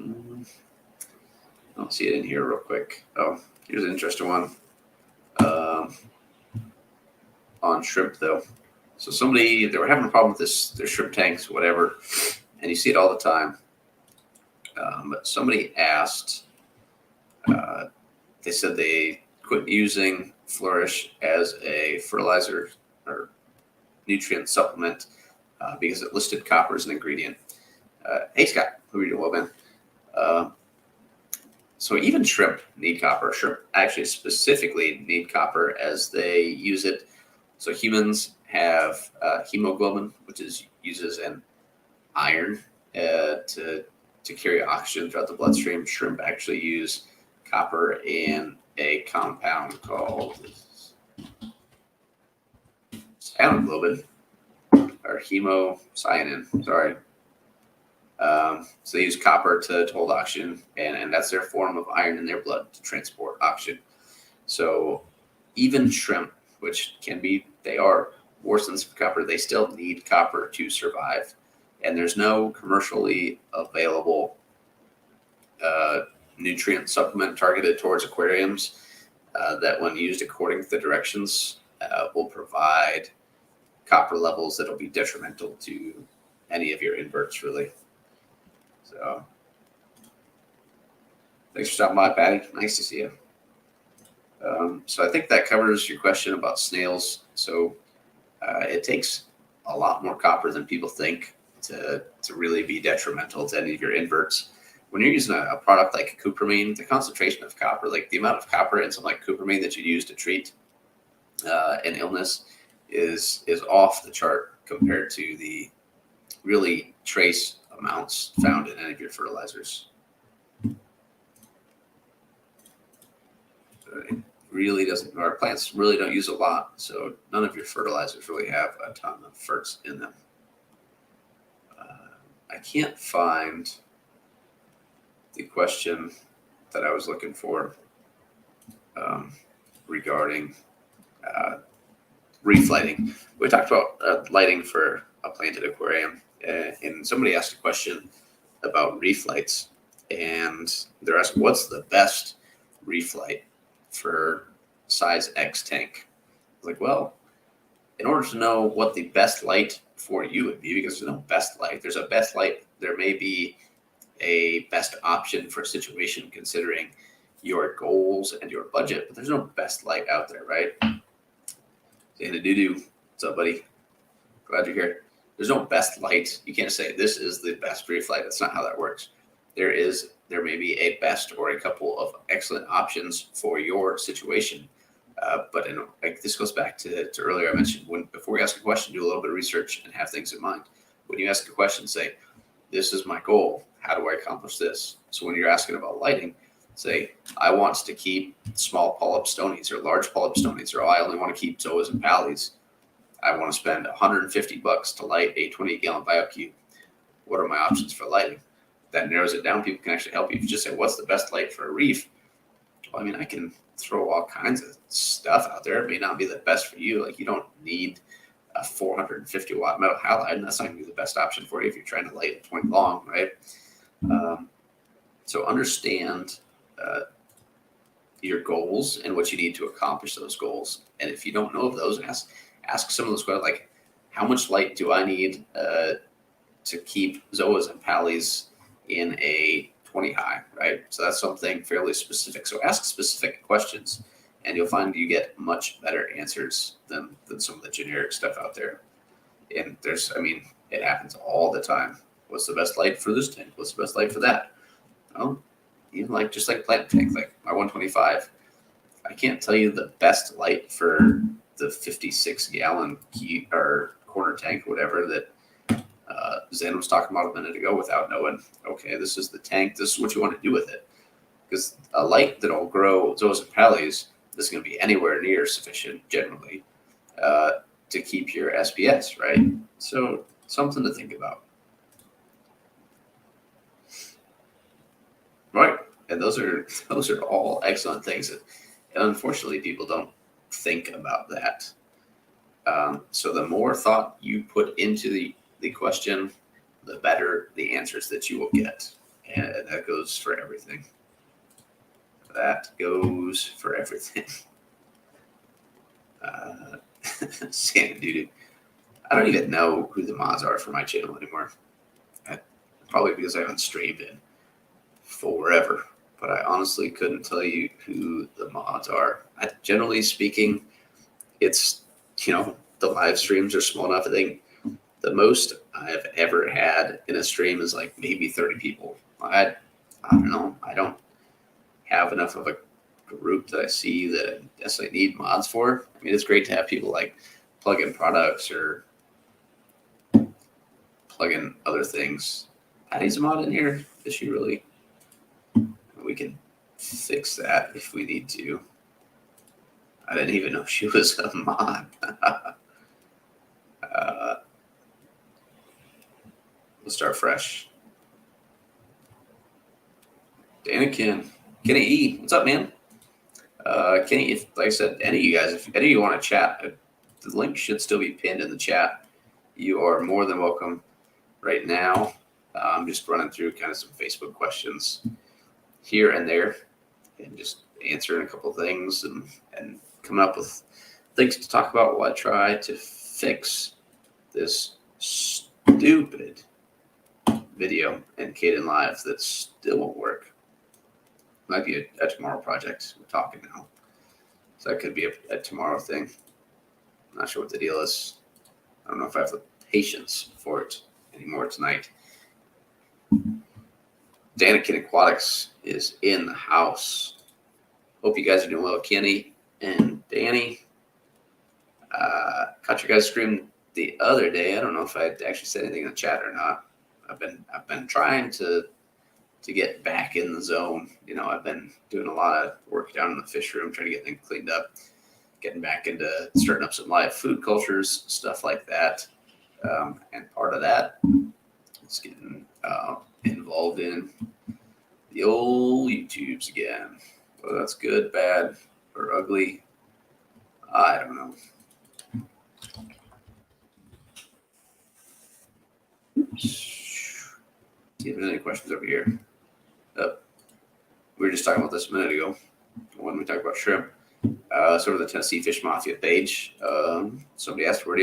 don't see it in here real quick. Oh, here's an interesting one. On shrimp, though. So they were having a problem with their shrimp tanks, whatever, and you see it all the time. But somebody asked, they said they quit using Flourish as a fertilizer or nutrient supplement because it listed copper as an ingredient. Hey, Scott, who are you doing, well, man? So even shrimp need copper. Shrimp actually specifically need copper as they use it. So humans have hemoglobin, which uses an iron to carry oxygen throughout the bloodstream. Shrimp actually use copper in a compound called cyanoglobin or hemocyanin. Sorry. So they use copper to hold oxygen, and that's their form of iron in their blood to transport oxygen. So even shrimp, which they are more sensitive to copper, they still need copper to survive. And there's no commercially available nutrient supplement targeted towards aquariums that, when used according to the directions, will provide copper levels that will be detrimental to any of your inverts, really. So thanks for stopping by, Patty. Nice to see you. So I think that covers your question about snails. So it takes a lot more copper than people think to really be detrimental to any of your inverts. When you're using a product like cupramine, the concentration of copper, like the amount of copper in something like cupramine that you use to treat an illness is off the chart. compared to the really trace amounts found in any of your fertilizers. It really doesn't, our plants really don't use a lot, so none of your fertilizers really have a ton of ferts in them. I can't find the question that I was looking for regarding reef lighting. We talked about lighting for a planted aquarium, and somebody asked a question about reef lights, and they're asking, what's the best reef light for size X tank? I was like, well, in order to know what the best light for you would be, because there's no best light, there's a best light, there may be a best option for a situation considering your goals and your budget, but there's no best light out there, right? Dana Doo-Doo, what's up, buddy? Glad you're here. There's no best light. You can't say this is the best reef light. That's not how that works. There may be a best or a couple of excellent options for your situation. But this goes back to earlier I mentioned, before you ask a question, do a little bit of research and have things in mind. When you ask a question, say, this is my goal. How do I accomplish this? So when you're asking about lighting, say, I want to keep small polyp stonies or large polyp stonies, or I only want to keep zoas and pallies. I want to spend $150 to light a 28-gallon biocube. What are my options for lighting? That narrows it down. People can actually help you. If you just say, what's the best light for a reef? Well, I mean, I can throw all kinds of stuff out there. It may not be the best for you. Like, you don't need a 450 watt metal halide, and that's not going to be the best option for you if you're trying to light a 20 long, right? So understand your goals and what you need to accomplish those goals. And if you don't know of those, ask some of those questions, like, how much light do I need to keep zoas and pallies in a 20 high, right? So that's something fairly specific. So ask specific questions, and you'll find you get much better answers than some of the generic stuff out there. And it happens all the time. What's the best light for this tank? What's the best light for that? Well, just like plant tank, like my 125, I can't tell you the best light for the 56-gallon key or corner tank, or whatever that Zen was talking about a minute ago, without knowing, okay, this is the tank, this is what you want to do with it. Because a light that'll grow zoas and pallies is going to be anywhere near sufficient, generally, to keep your SPS, right? So something to think about. Right. And those are all excellent things. And unfortunately, people don't think about that. So the more thought you put into the question, the better the answers that you will get. And that goes for everything. That goes for everything. Santa Doo-Doo. I don't even know who the mods are for my channel anymore. Probably because I haven't streamed in forever. But I honestly couldn't tell you who the mods are. Generally speaking, it's, the live streams are small enough. I think the most I've ever had in a stream is like maybe 30 people. I don't know. I don't have enough of a group that I see that I necessarily need mods for. I mean, it's great to have people like plug in products or plug in other things. Patty's a mod in here. Is she really? We can fix that if we need to. I didn't even know she was a mod. Let's start fresh. Dana Kenny E, what's up, man? Kenny, if, like I said, any of you guys, if any of you want to chat, the link should still be pinned in the chat. You are more than welcome right now. I'm just running through kind of some Facebook questions here and there, and just answering a couple of things and coming up with things to talk about while I try to fix this stupid video in Kdenlive that still won't work. Might be a tomorrow project. We're talking now, so that could be a tomorrow thing. I'm not sure what the deal is. I don't know if I have the patience for it anymore tonight. Danikin Aquatics is in the house. Hope you guys are doing well, Kenny and Danny. Caught your guys' stream the other day, I don't know if I actually said anything in the chat or not. I've been trying to get back in the zone. You know, I've been doing a lot of work down in the fish room, trying to get things cleaned up, getting back into starting up some live food cultures, stuff like that. And part of that is getting involved in the old YouTubes again. Whether that's good, bad, or ugly, I don't know. See if there's any questions over here. We were just talking about this a minute ago when we talked about shrimp. Sort of the Tennessee Fish Mafia page. Somebody asked, where do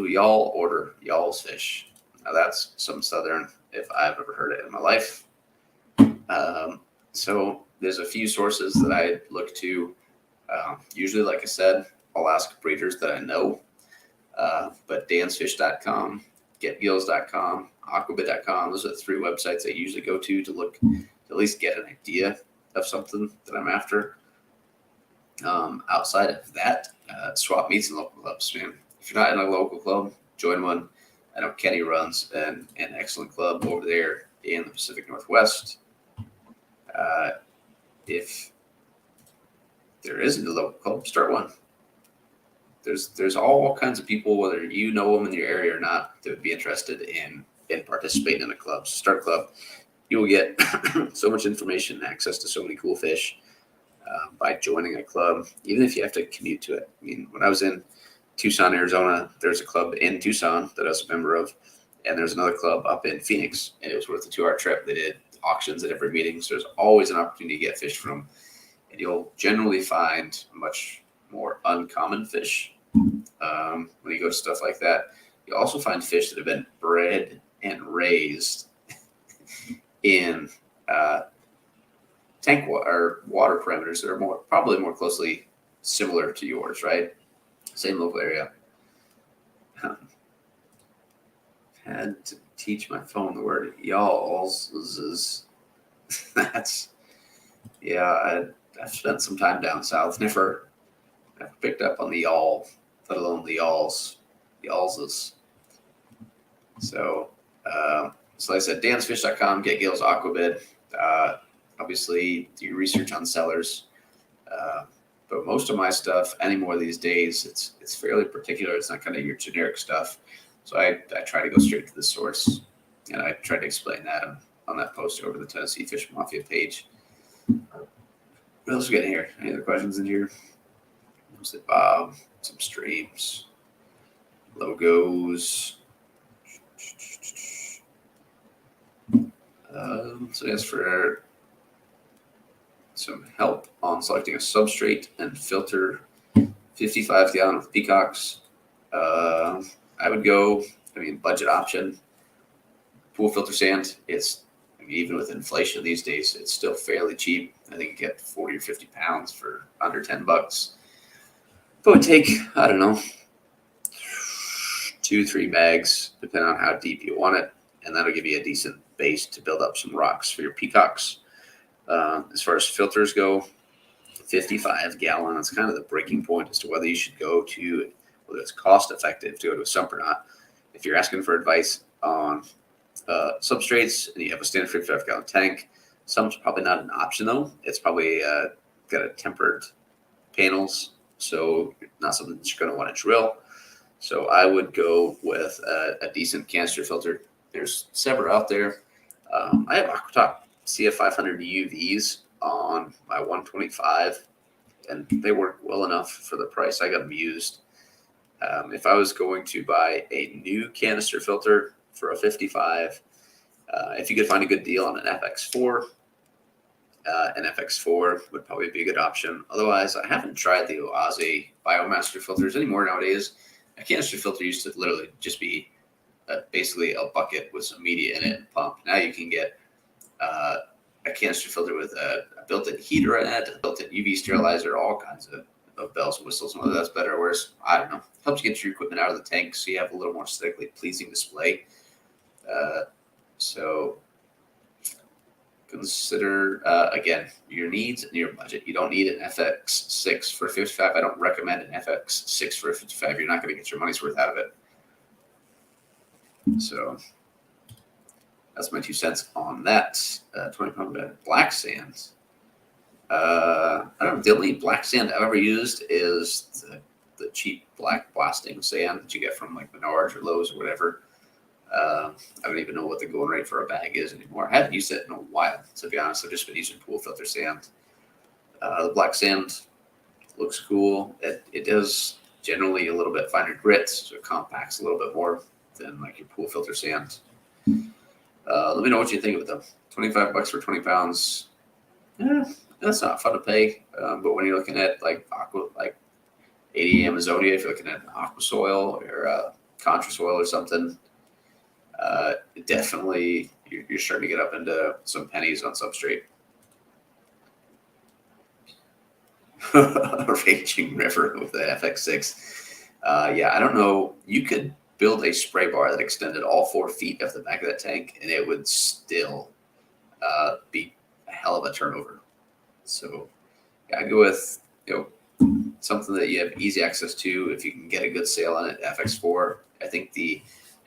y'all order y'all's fish? Now that's some Southern, if I've ever heard it in my life. So there's a few sources that I look to. Usually, like I said, I'll ask breeders that I know. But dansfish.com, getgills.com, aquabit.com, those are the three websites I usually go to look to at least get an idea of something that I'm after. Outside of that, swap meets in local clubs, man. If you're not in a local club, join one. I know Kenny runs an excellent club over there in the Pacific Northwest. If there isn't a local club, start one. There's all kinds of people, whether you know them in your area or not, that would be interested in participating in a club. So start a club. You will get so much information and access to so many cool fish by joining a club, even if you have to commute to it. I mean, when I was in Tucson, Arizona, there's a club in Tucson that I was a member of, and there's another club up in Phoenix, and it was worth a 2-hour trip. They did auctions at every meeting, so there's always an opportunity to get fish from, and you'll generally find much more uncommon fish when you go to stuff like that. You'll also find fish that have been bred and raised in tank or water parameters that are probably more closely similar to yours, right? Same local area. Had to teach my phone the word y'all's. That's, yeah, I've spent some time down south. Never picked up on the y'all, let alone the y'all's. Y'all's. So like I said, dansfish.com, Get Gills, Aquabid. Obviously, do your research on sellers. But most of my stuff anymore these days, it's fairly particular. It's not kind of your generic stuff. So I try to go straight to the source, and I try to explain that on that post over the Tennessee Fish Mafia page. What else we got here? Any other questions in here? Was it Bob? Some streams, logos. So as for some help on selecting a substrate and filter 55 gallon with peacocks, I would go, budget option, pool filter sand. Even with inflation these days, it's still fairly cheap. I think you get 40 or 50 pounds for under $10. But it would take, I don't know, 2-3 bags, depending on how deep you want it. And that'll give you a decent base to build up some rocks for your peacocks. As far as filters go, 55 gallon, that's kind of the breaking point as to whether you should go to, whether it's cost effective to go to a sump or not. If you're asking for advice on substrates and you have a standard 55 gallon tank, sump's probably not an option though. It's probably got a tempered panels, so not something that you're going to want to drill. So I would go with a decent canister filter. There's several out there. I have Aquatic CF500 UVs on my 125, and they work well enough for the price. I got them used. If I was going to buy a new canister filter for a 55, if you could find a good deal on an FX4, an FX4 would probably be a good option. Otherwise, I haven't tried the Oaze Biomaster filters anymore nowadays. A canister filter used to literally just be basically a bucket with some media in it and pump. Now you can get a canister filter with a built-in heater in it, a built-in UV sterilizer, all kinds of bells and whistles. Whether that's better or worse, I don't know. Helps you get your equipment out of the tank so you have a little more aesthetically pleasing display. So consider, again, your needs and your budget. You don't need an FX6 for 55. I don't recommend an FX6 for 55. You're not going to get your money's worth out of it. So that's my 2 cents on that. 20-pound bed black sand. I don't know. The only black sand I've ever used is the cheap black blasting sand that you get from like Menards or Lowe's or whatever. I don't even know what the going rate for a bag is anymore. I haven't used it in a while, to be honest. I've just been using pool filter sand. The black sand looks cool. It does generally a little bit finer grit, so it compacts a little bit more than like your pool filter sand. Let me know what you think of it though. $25 for 20 pounds. That's not fun to pay. But when you're looking at like 80 Amazonia, if you're looking at an aqua soil or contra soil or something, definitely you're starting to get up into some pennies on substrate. A raging river with the FX6. Yeah, I don't know. You could build a spray bar that extended all 4 feet of the back of that tank, and it would still be a hell of a turnover. So yeah, I go with something that you have easy access to if you can get a good sale on it. FX4. I think the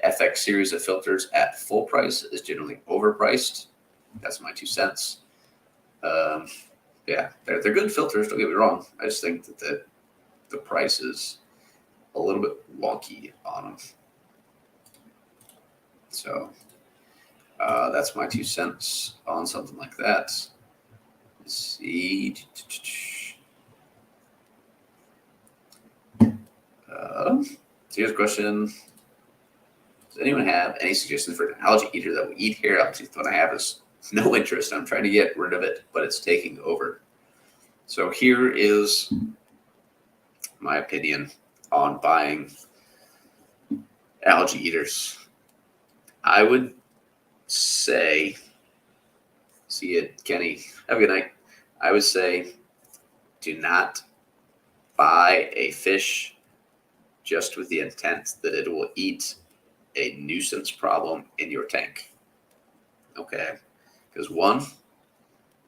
FX series of filters at full price is generally overpriced. That's my 2 cents. Yeah, they're good filters. Don't get me wrong. I just think that the price is a little bit wonky on them. So that's my 2 cents on something like that. Let's see. So here's a question. Does anyone have any suggestions for an algae eater that will eat hair algae? The one I have is no interest. I'm trying to get rid of it, but it's taking over. So here is my opinion on buying algae eaters. I would say, see you, Kenny. Have a good night. I would say do not buy a fish just with the intent that it will eat a nuisance problem in your tank. Okay. Because one,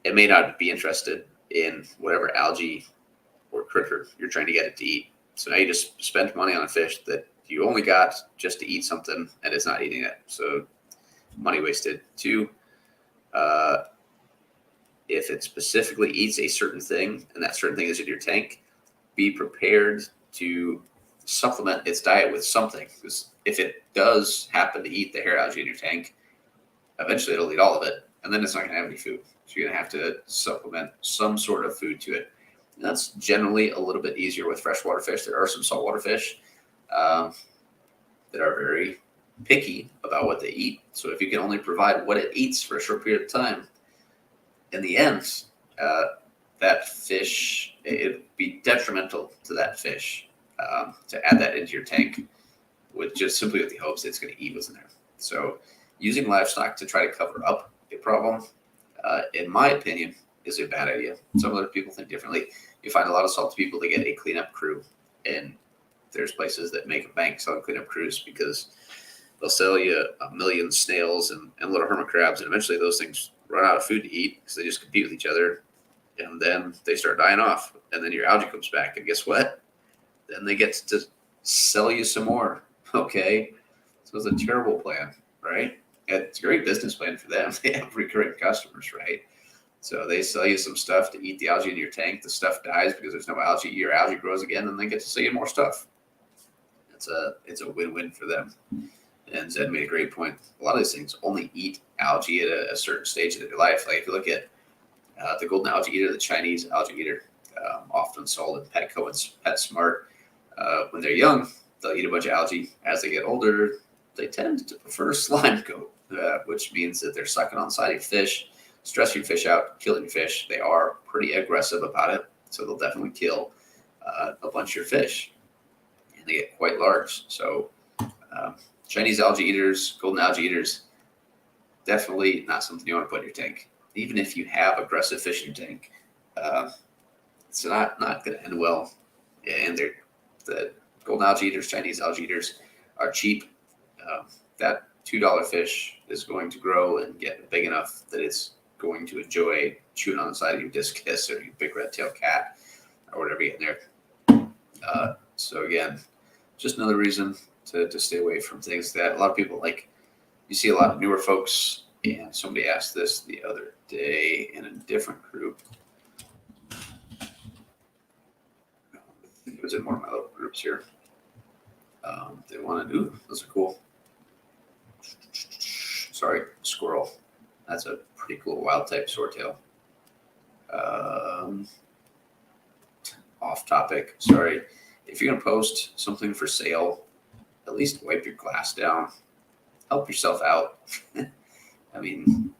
it may not be interested in whatever algae or critter you're trying to get it to eat. So now you just spent money on a fish that you only got just to eat something and it's not eating it. So money wasted. Two, if it specifically eats a certain thing and that certain thing is in your tank, be prepared to supplement its diet with something. Because if it does happen to eat the hair algae in your tank, eventually it'll eat all of it, and then it's not going to have any food. So you're going to have to supplement some sort of food to it. And that's generally a little bit easier with freshwater fish. There are some saltwater fish that are very picky about what they eat. So if you can only provide what it eats for a short period of time, in the end, that fish, it would be detrimental to that fish to add that into your tank with just simply with the hopes that it's going to eat what's in there. So using livestock to try to cover up a problem, in my opinion, is a bad idea. Some other people think differently. You find a lot of salty people that get a cleanup crew, and there's places that make a bank selling cleanup crews because they'll sell you 1 million snails and little hermit crabs, and eventually those things run out of food to eat because they just compete with each other, and then they start dying off, and then your algae comes back, and guess what? Then they get to sell you some more. Okay, so it's a terrible plan, right? It's a great business plan for them. They have recurring customers, right? So they sell you some stuff to eat the algae in your tank. The stuff dies because there's no algae. Your algae grows again, and they get to sell you more stuff. It's a win-win for them. And Zed made a great point. A lot of these things only eat algae at a certain stage of their life. Like if you look at the golden algae eater, the Chinese algae eater, often sold at Petco and PetSmart. When they're young, they'll eat a bunch of algae. As they get older, they tend to prefer slime coat, which means that they're sucking on the side of your fish, stressing your fish out, killing your fish. They are pretty aggressive about it, so they'll definitely kill a bunch of your fish, and they get quite large. So Chinese algae eaters, golden algae eaters, definitely not something you want to put in your tank. Even if you have aggressive fish in your tank, it's not going to end well. And the golden algae eaters, Chinese algae eaters are cheap. That $2 fish is going to grow and get big enough that it's going to enjoy chewing on the side of your discus or your big red-tailed cat or whatever you get in there. So again, just another reason to stay away from things that a lot of people like. You see a lot of newer folks, and somebody asked this the other day in a different group. It was in one of my little groups here. They wanted, ooh, those are cool. Sorry, squirrel. That's a pretty cool wild type swordtail. Off topic, sorry. If you're going to post something for sale, at least wipe your glass down. Help yourself out. I mean,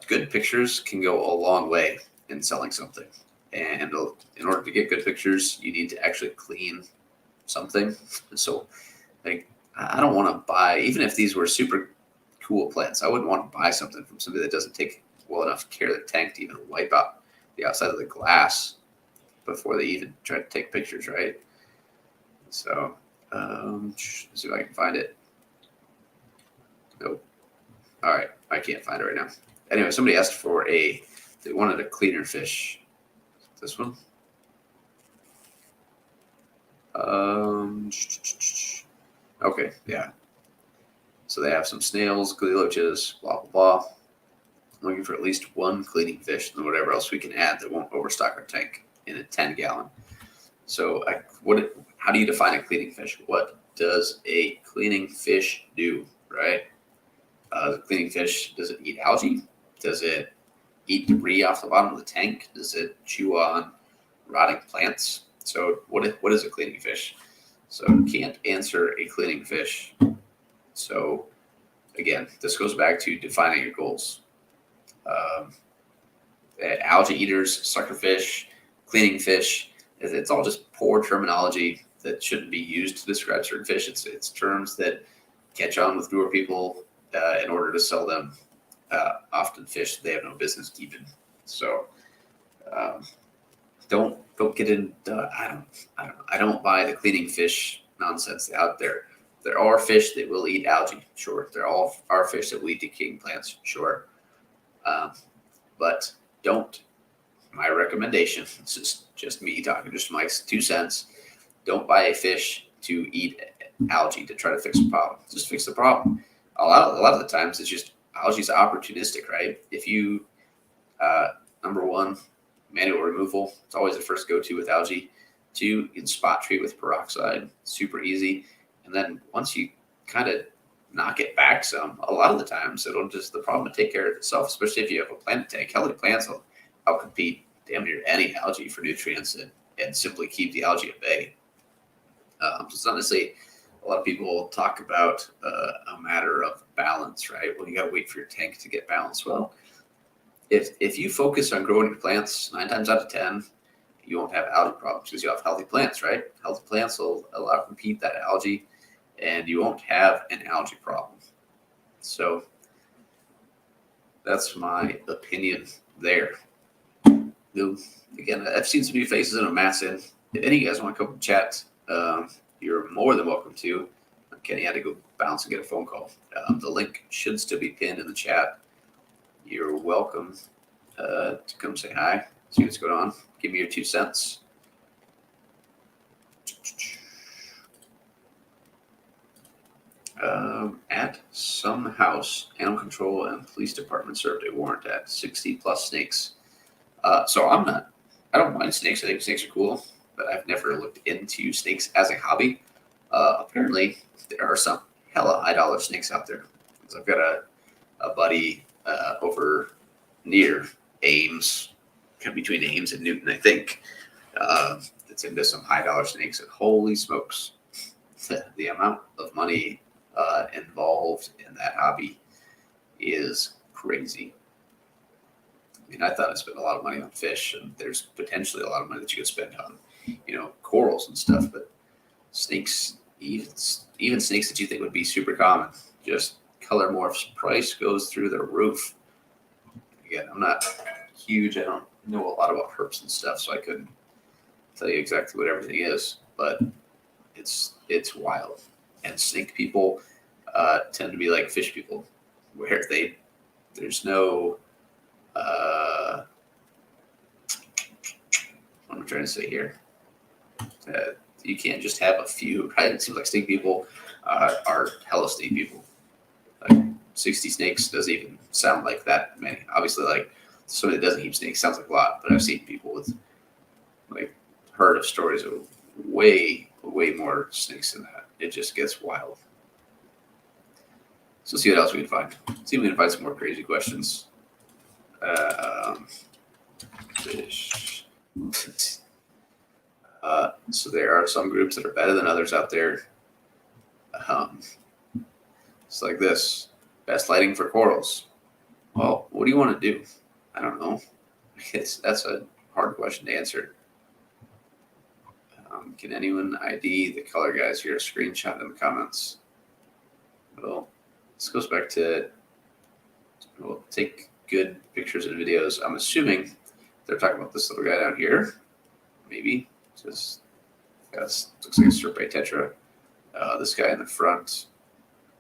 good pictures can go a long way in selling something. And in order to get good pictures, you need to actually clean something. So, like, I don't want to buy, even if these were super cool plants, I wouldn't want to buy something from somebody that doesn't take well enough care of the tank to even wipe out the outside of the glass before they even try to take pictures, right? So, let's see if I can find it. Nope. All right, I can't find it right now. Anyway, somebody asked for they wanted a cleaner fish. This one. Okay, yeah. So they have some snails, gleeloches, blah, blah, blah. I'm looking for at least one cleaning fish and whatever else we can add that won't overstock our tank in a 10-gallon. So how do you define a cleaning fish? What does a cleaning fish do, right? The cleaning fish, does it eat algae? Does it eat debris off the bottom of the tank? Does it chew on rotting plants? So what is a cleaning fish? So you can't answer a cleaning fish. So again, this goes back to defining your goals. Algae eaters, suckerfish, cleaning fish, it's all just poor terminology that shouldn't be used to describe certain fish. It's terms that catch on with newer people in order to sell them often fish they have no business keeping. So don't get in. I don't buy the cleaning fish nonsense out there. There are fish that will eat algae, sure. There are fish that will eat decaying plants, sure. But don't. My recommendation, this is just me talking, just my 2 cents. Don't buy a fish to eat algae to try to fix a problem. Just fix the problem. A lot of the times it's just algae's opportunistic, right? If you number one, manual removal, it's always the first go-to with algae. 2, you can spot treat with peroxide, super easy. And then once you kind of knock it back some, a lot of the times the problem will take care of itself, especially if you have a plant tank. Healthy plants will outcompete damn near any algae for nutrients and simply keep the algae at bay. So it's not necessarily, a lot of people talk about a matter of balance, right? Well, you got to wait for your tank to get balanced. Well, if you focus on growing your plants, 9 times out of 10, you won't have algae problems because you have healthy plants, right? Healthy plants will compete that algae, and you won't have an algae problem. So that's my opinion there. Again, I've seen some new faces in a mass in. If any of you guys want to come chat, you're more than welcome to. Kenny had to go bounce and get a phone call. The link should still be pinned in the chat. You're welcome to come say hi, see what's going on. Give me your 2 cents. At some house, animal control and police department served a warrant at 60 plus snakes. So I don't mind snakes. I think snakes are cool, but I've never looked into snakes as a hobby. Apparently, there are some hella high dollar snakes out there. So I've got a buddy over near Ames, kind of between Ames and Newton, I think, that's into some high dollar snakes. And holy smokes, the amount of money involved in that hobby is crazy. I mean, I thought I spent a lot of money on fish, and there's potentially a lot of money that you could spend on, corals and stuff. But snakes, even snakes that you think would be super common, just color morphs price goes through the roof. Again, I'm not huge. I don't know a lot about herps and stuff, so I couldn't tell you exactly what everything is. But it's wild. And snake people tend to be like fish people, where there's no What am I trying to say here? You can't just have a few, right? It seems like snake people are hella snake people. Like 60 snakes doesn't even sound like that many. Obviously, like somebody that doesn't keep snakes sounds like a lot, but I've seen people with like heard of stories of way more snakes than that. It just gets wild. So see what else we can find. See if we can find some more crazy questions. Fish. So there are some groups that are better than others out there. It's like this. Best lighting for corals. Well, what do you want to do? I don't know. That's a hard question to answer. Can anyone ID the color guys here? A screenshot in the comments. Well, this goes back to we'll take good pictures and videos. I'm assuming they're talking about this little guy down here. Maybe. Just looks like a Serpent tetra. This guy in the front,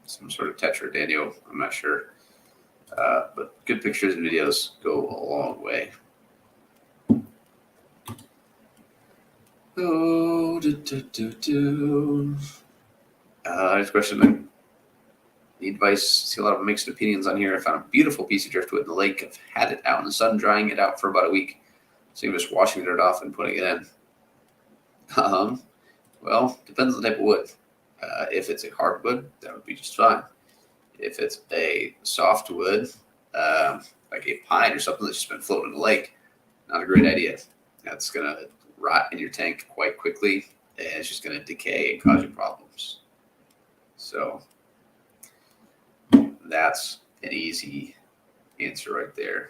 some sort of tetra Daniel. I'm not sure. But good pictures and videos go a long way. Oh, next question. I need advice. See a lot of mixed opinions on here. I found a beautiful piece of driftwood in the lake. I've had it out in the sun, drying it out for about a week. So I'm just washing it off and putting it in. Well, depends on the type of wood. If it's a hardwood, that would be just fine. If it's a softwood, like a pine or something that's just been floating in the lake, not a great idea. That's going to rot in your tank quite quickly, and it's just going to decay and cause you problems. So that's an easy answer right there.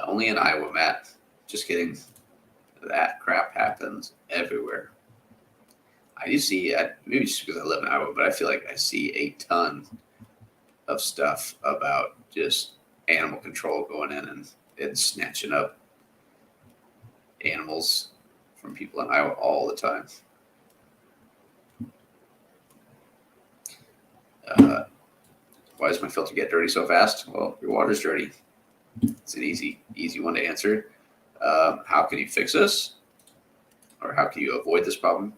Only in Iowa, Matt. Just kidding. That crap happens everywhere. I do see, maybe just because I live in Iowa, but I feel like I see a ton of stuff about just animal control going in and snatching up animals from people in Iowa all the time. Why does my filter get dirty so fast? Well, your water's dirty. It's an easy one to answer. How can you fix this? Or how can you avoid this problem?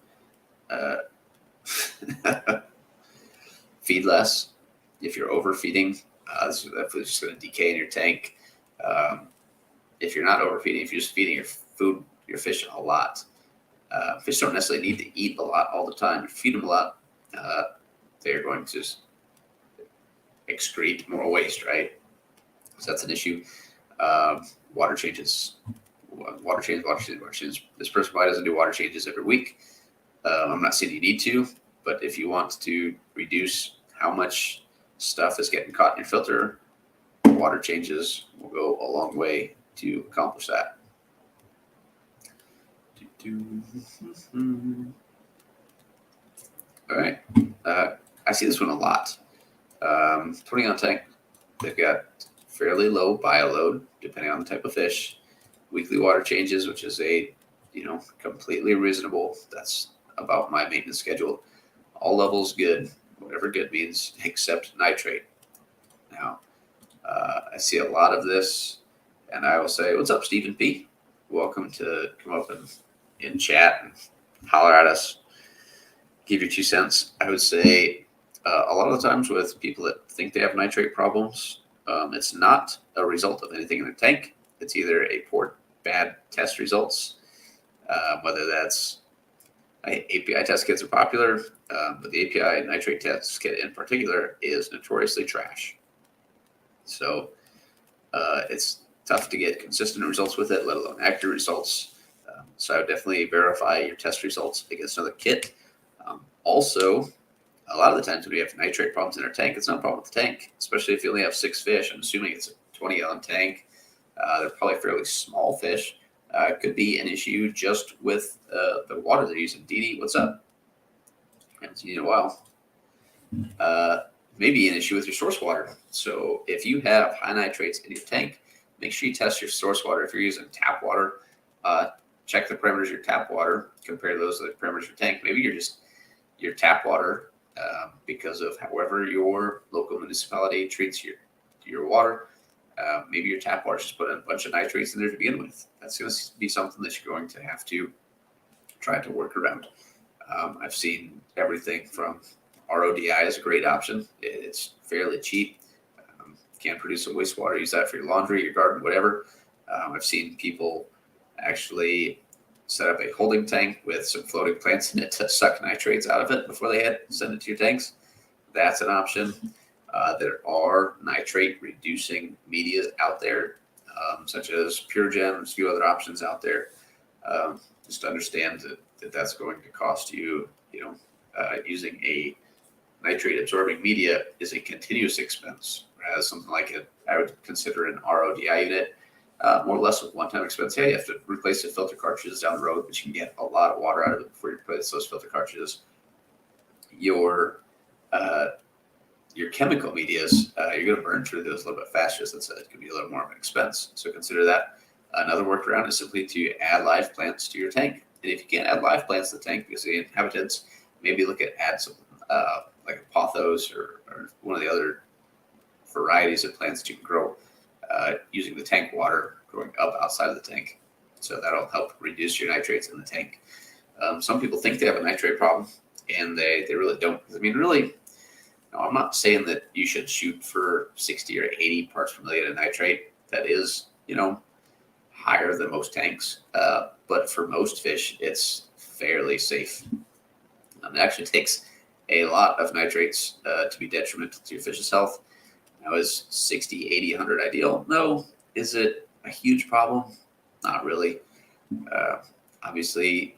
Feed less. If you're overfeeding, that's just going to decay in your tank. If you're not overfeeding, if you're just feeding your fish a lot, fish don't necessarily need to eat a lot all the time. If you feed them a lot, they're going to just excrete more waste, right? So that's an issue. Water changes. This person probably doesn't do water changes every week. I'm not saying you need to, but if you want to reduce how much stuff is getting caught in your filter, water changes will go a long way to accomplish that. All right. I see this one a lot. 20 on tank. They've got fairly low bio load, depending on the type of fish. Weekly water changes, which is completely reasonable. That's about my maintenance schedule. All levels good, whatever good means, except nitrate. Now, I see a lot of this, and I will say, "What's up, Stephen P? Welcome to come up in chat and holler at us, give your 2 cents." I would say a lot of the times with people that think they have nitrate problems, it's not a result of anything in their tank. It's either a bad test results, whether that's API test kits are popular, but the API nitrate test kit in particular is notoriously trash. So it's tough to get consistent results with it, let alone accurate results. So I would definitely verify your test results against another kit. Also, a lot of the times when we have nitrate problems in our tank, it's not a problem with the tank, especially if you only have 6 fish. I'm assuming it's a 20-gallon tank. They're probably fairly small fish. It could be an issue just with the water they're using. Dee, what's up? I haven't seen you in a while. Maybe an issue with your source water. So if you have high nitrates in your tank, make sure you test your source water. If you're using tap water, check the parameters of your tap water, compare those to the parameters of your tank. Maybe you're just your tap water, because of however your local municipality treats your water. Maybe your tap water just put in a bunch of nitrates in there to begin with. That's going to be something that you're going to have to try to work around. I've seen everything from RODI is a great option. It's fairly cheap. Can't produce a wastewater, use that for your laundry, your garden, whatever. I've seen people actually set up a holding tank with some floating plants in it to suck nitrates out of it before they send it to your tanks. That's an option. There are nitrate reducing media out there, such as PureGen, a few other options out there. Just understand that that's going to cost you, using a nitrate absorbing media is a continuous expense, whereas something like I would consider an RODI unit, more or less a one-time expense. Yeah, you have to replace the filter cartridges down the road, but you can get a lot of water out of it before you replace those filter cartridges. Your chemical medias, you're going to burn through those a little bit faster, so it could be a little more of an expense. So consider that. Another workaround is simply to add live plants to your tank. And if you can't add live plants to the tank because of the inhabitants, maybe look at add some like a pothos or one of the other varieties of plants that you can grow using the tank water growing up outside of the tank. So that'll help reduce your nitrates in the tank. Some people think they have a nitrate problem, and they really don't. I mean, really, no, I'm not saying that you should shoot for 60 or 80 parts per million of nitrate. That is, higher than most tanks. But for most fish, it's fairly safe. It actually takes a lot of nitrates to be detrimental to your fish's health. Now, is 60, 80, 100 ideal? No. Is it a huge problem? Not really. Obviously,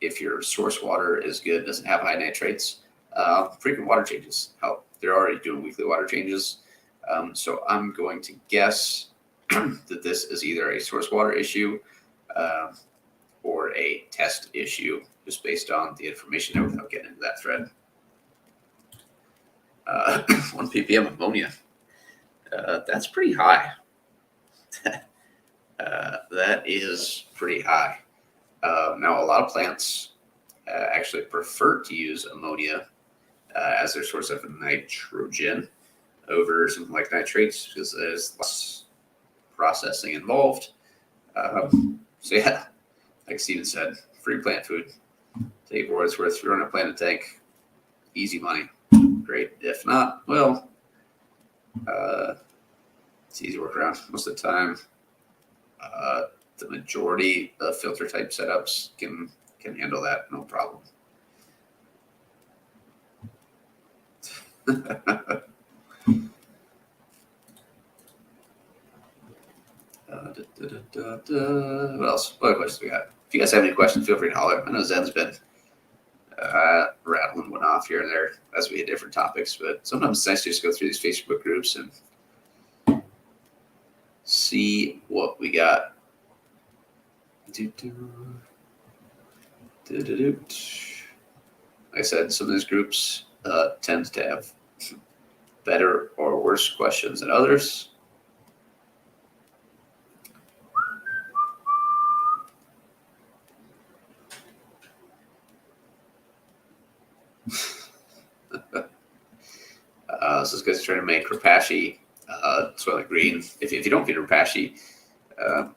if your source water is good, doesn't have high nitrates, frequent water changes help. They're already doing weekly water changes. So I'm going to guess that this is either a source water issue or a test issue, just based on the information there without getting into that thread. 1 ppm ammonia. That's pretty high. That is pretty high. Now, a lot of plants actually prefer to use ammonia as their source of nitrogen over something like nitrates because there's less processing involved. So yeah, like Steven said, free plant food. Take it for what it's worth. If you're on a plant in a tank, easy money. Great. If not, well, it's easy to work around. Most of the time, the majority of filter type setups can handle that, no problem. What else? What other questions we got? If you guys have any questions, feel free to holler. I know Zen's been rattling one off here and there as we hit different topics, but sometimes it's nice to just go through these Facebook groups and see what we got. Like I said, some of these groups tend to have better or worse questions than others. So this guy's trying to make rapashi soylent green. If you don't feed rapashi,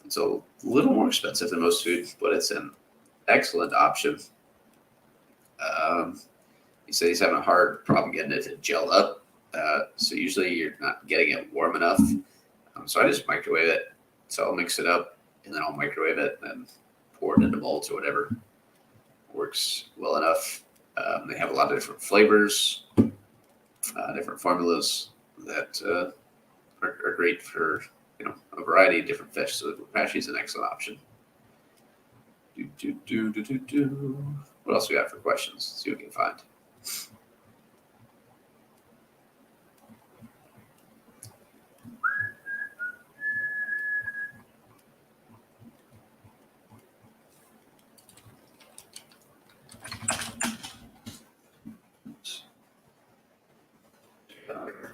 it's a little more expensive than most food, but it's an excellent option. He said he's having a hard problem getting it to gel up. So usually you're not getting it warm enough. So I just microwave it. So I'll mix it up and then I'll microwave it and then pour it into molds or whatever. Works well enough. They have a lot of different flavors, different formulas that are great for a variety of different fish. So rapashi is an excellent option. What else we got for questions? Let's see what we can find.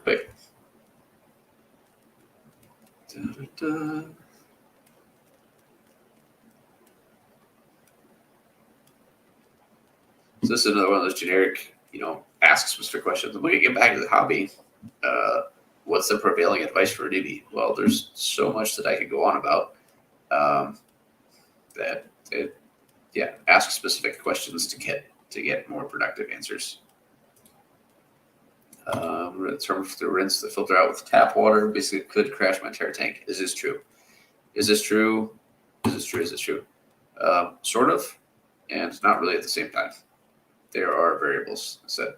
Quick. this is another one of those generic, ask specific questions. When we get back to the hobby, what's the prevailing advice for a newbie? Well, there's so much that I could go on about. Ask specific questions to get more productive answers. In terms of the rinse the filter out with tap water, basically could crash my entire tank. Is this true? Is this true? Is this true? Is this true? Sort of, and not really at the same time. There are variables. I said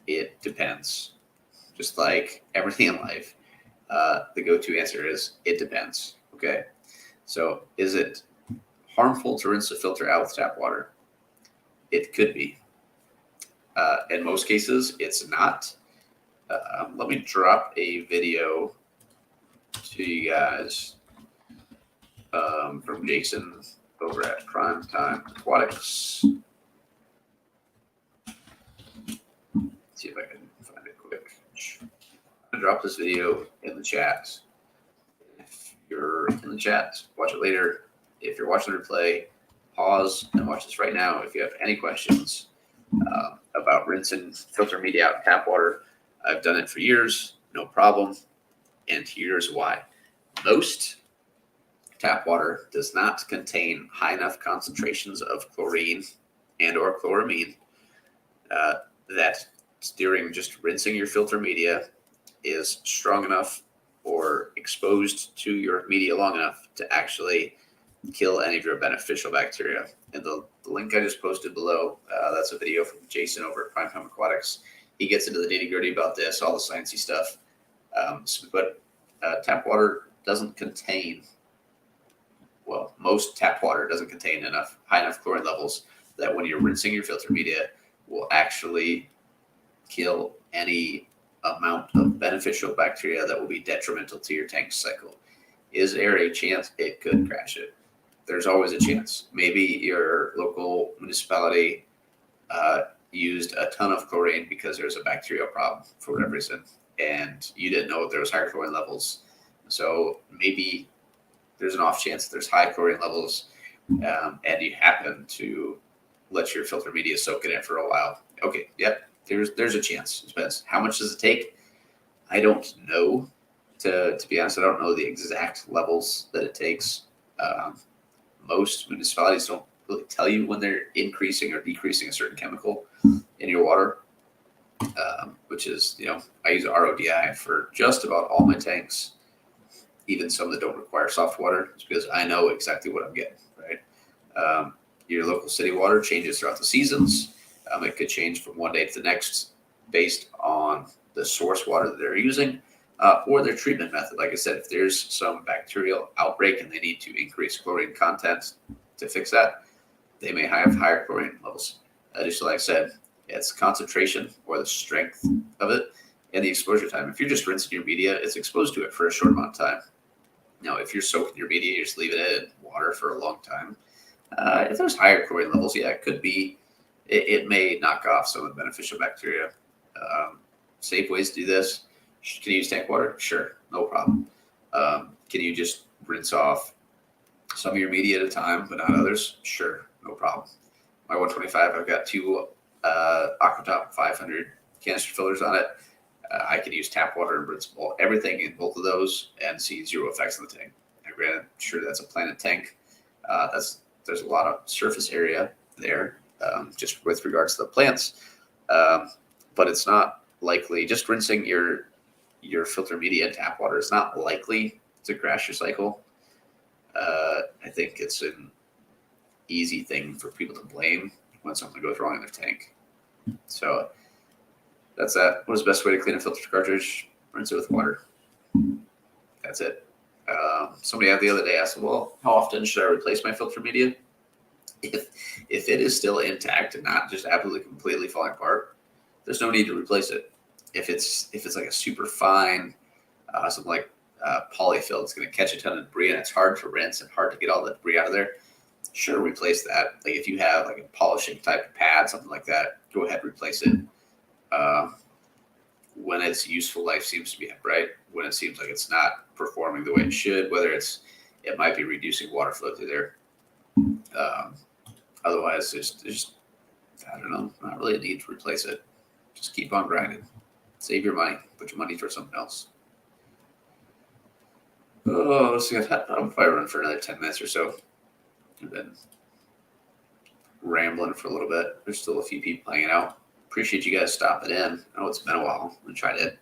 it depends. Just like everything in life, the go-to answer is it depends. Okay, so is it harmful to rinse the filter out with tap water? It could be. In most cases, it's not. Let me drop a video to you guys from Jason over at Primetime Aquatics. See if I can find it quick. I'm going to drop this video in the chat. If you're in the chat, watch it later. If you're watching the replay, pause and watch this right now. If you have any questions about rinsing filter media out in tap water, I've done it for years, no problem. And here's why. Most tap water does not contain high enough concentrations of chlorine and or chloramine that during just rinsing your filter media is strong enough or exposed to your media long enough to actually kill any of your beneficial bacteria. And the link I just posted below, that's a video from Jason over at Primetime Aquatics. He gets into the nitty-gritty about this, all the sciencey stuff. But tap water doesn't contain, well, most tap water doesn't contain high enough chlorine levels that when you're rinsing your filter media will actually kill any amount of beneficial bacteria that will be detrimental to your tank cycle. Is there a chance it could crash it? There's always a chance. Maybe your local municipality used a ton of chlorine because there's a bacterial problem for whatever reason, and you didn't know there was higher chlorine levels. So maybe there's an off chance that there's high chlorine levels, and you happen to let your filter media soak in it for a while. Okay, yep, there's a chance. It depends. How much does it take? I don't know. To be honest, I don't know the exact levels that it takes. Most municipalities don't really tell you when they're increasing or decreasing a certain chemical in your water, which is, I use RODI for just about all my tanks, even some that don't require soft water, just because I know exactly what I'm getting, right? Your local city water changes throughout the seasons. It could change from one day to the next based on the source water that they're using. Or their treatment method. Like I said, if there's some bacterial outbreak and they need to increase chlorine content to fix that, they may have higher chlorine levels. Just like I said, it's concentration or the strength of it and the exposure time. If you're just rinsing your media, it's exposed to it for a short amount of time. Now, if you're soaking your media, you're just leaving it in water for a long time. If there's higher chlorine levels, yeah, it could be. It may knock off some of the beneficial bacteria. Safe ways to do this. Can you use tank water? Sure, no problem. Can you just rinse off some of your media at a time, but not others? Sure, no problem. My 125, I've got two Aquatic 500 canister fillers on it. I can use tap water and rinse everything in both of those and see zero effects on the tank. Now, granted, sure, that's a planted tank. There's a lot of surface area there, just with regards to the plants, but it's not likely. Just rinsing your filter media and tap water is not likely to crash your cycle. I think it's an easy thing for people to blame when something goes wrong in their tank. So that's that. What is the best way to clean a filter cartridge? Rinse it with water. That's it. Somebody the other day asked, well, how often should I replace my filter media? If it is still intact and not just absolutely completely falling apart, there's no need to replace it. If it's like a super fine, something like polyfill, it's going to catch a ton of debris and it's hard to rinse and hard to get all the debris out of there, sure, replace that. Like if you have like a polishing type pad, something like that, go ahead, replace it. When its useful life seems to be up, right? When it seems like it's not performing the way it should, whether it might be reducing water flow through there. Otherwise, I don't know, not really a need to replace it. Just keep on grinding. Save your money. Put your money towards something else. Oh, let's see. I'll probably run for another 10 minutes or so. I've been rambling for a little bit. There's still a few people hanging out. Appreciate you guys stopping in. I know it's been a while. I'm going to try to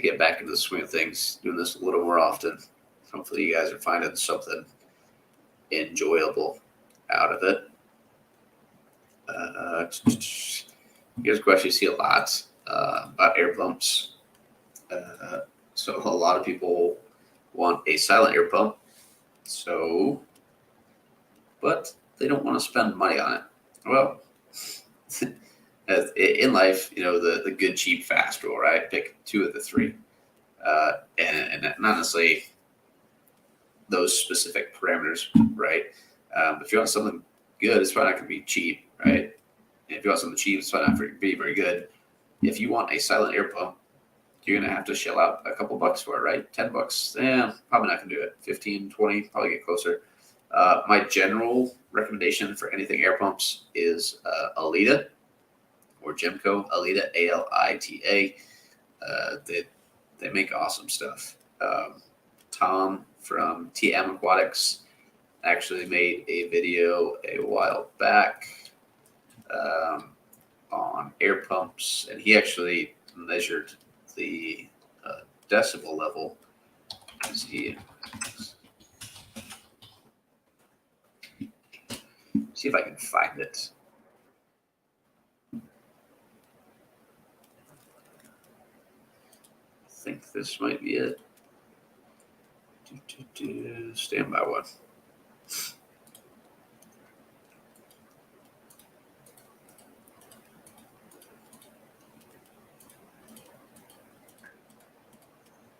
get back into the swing of things, doing this a little more often. Hopefully you guys are finding something enjoyable out of it. Here's a question you see a lot about air pumps. So a lot of people want a silent air pump, but they don't want to spend money on it. Well, in life, the good, cheap, fast rule, right? Pick two of the three, and not necessarily those specific parameters, right? If you want something good, it's probably not going to be cheap, right? And if you want something cheap, it's probably not going to be very good. If you want a silent air pump, you're going to have to shell out a couple bucks for it, right? $10. Probably not going to do it. 15, 20, probably get closer. My general recommendation for anything air pumps is Alita or Gemco. Alita, A-L-I-T-A. They make awesome stuff. Tom from TM Aquatics actually made a video a while back on air pumps, and he actually measured the decibel level. See if I can find it. I think this might be it. Stand by one.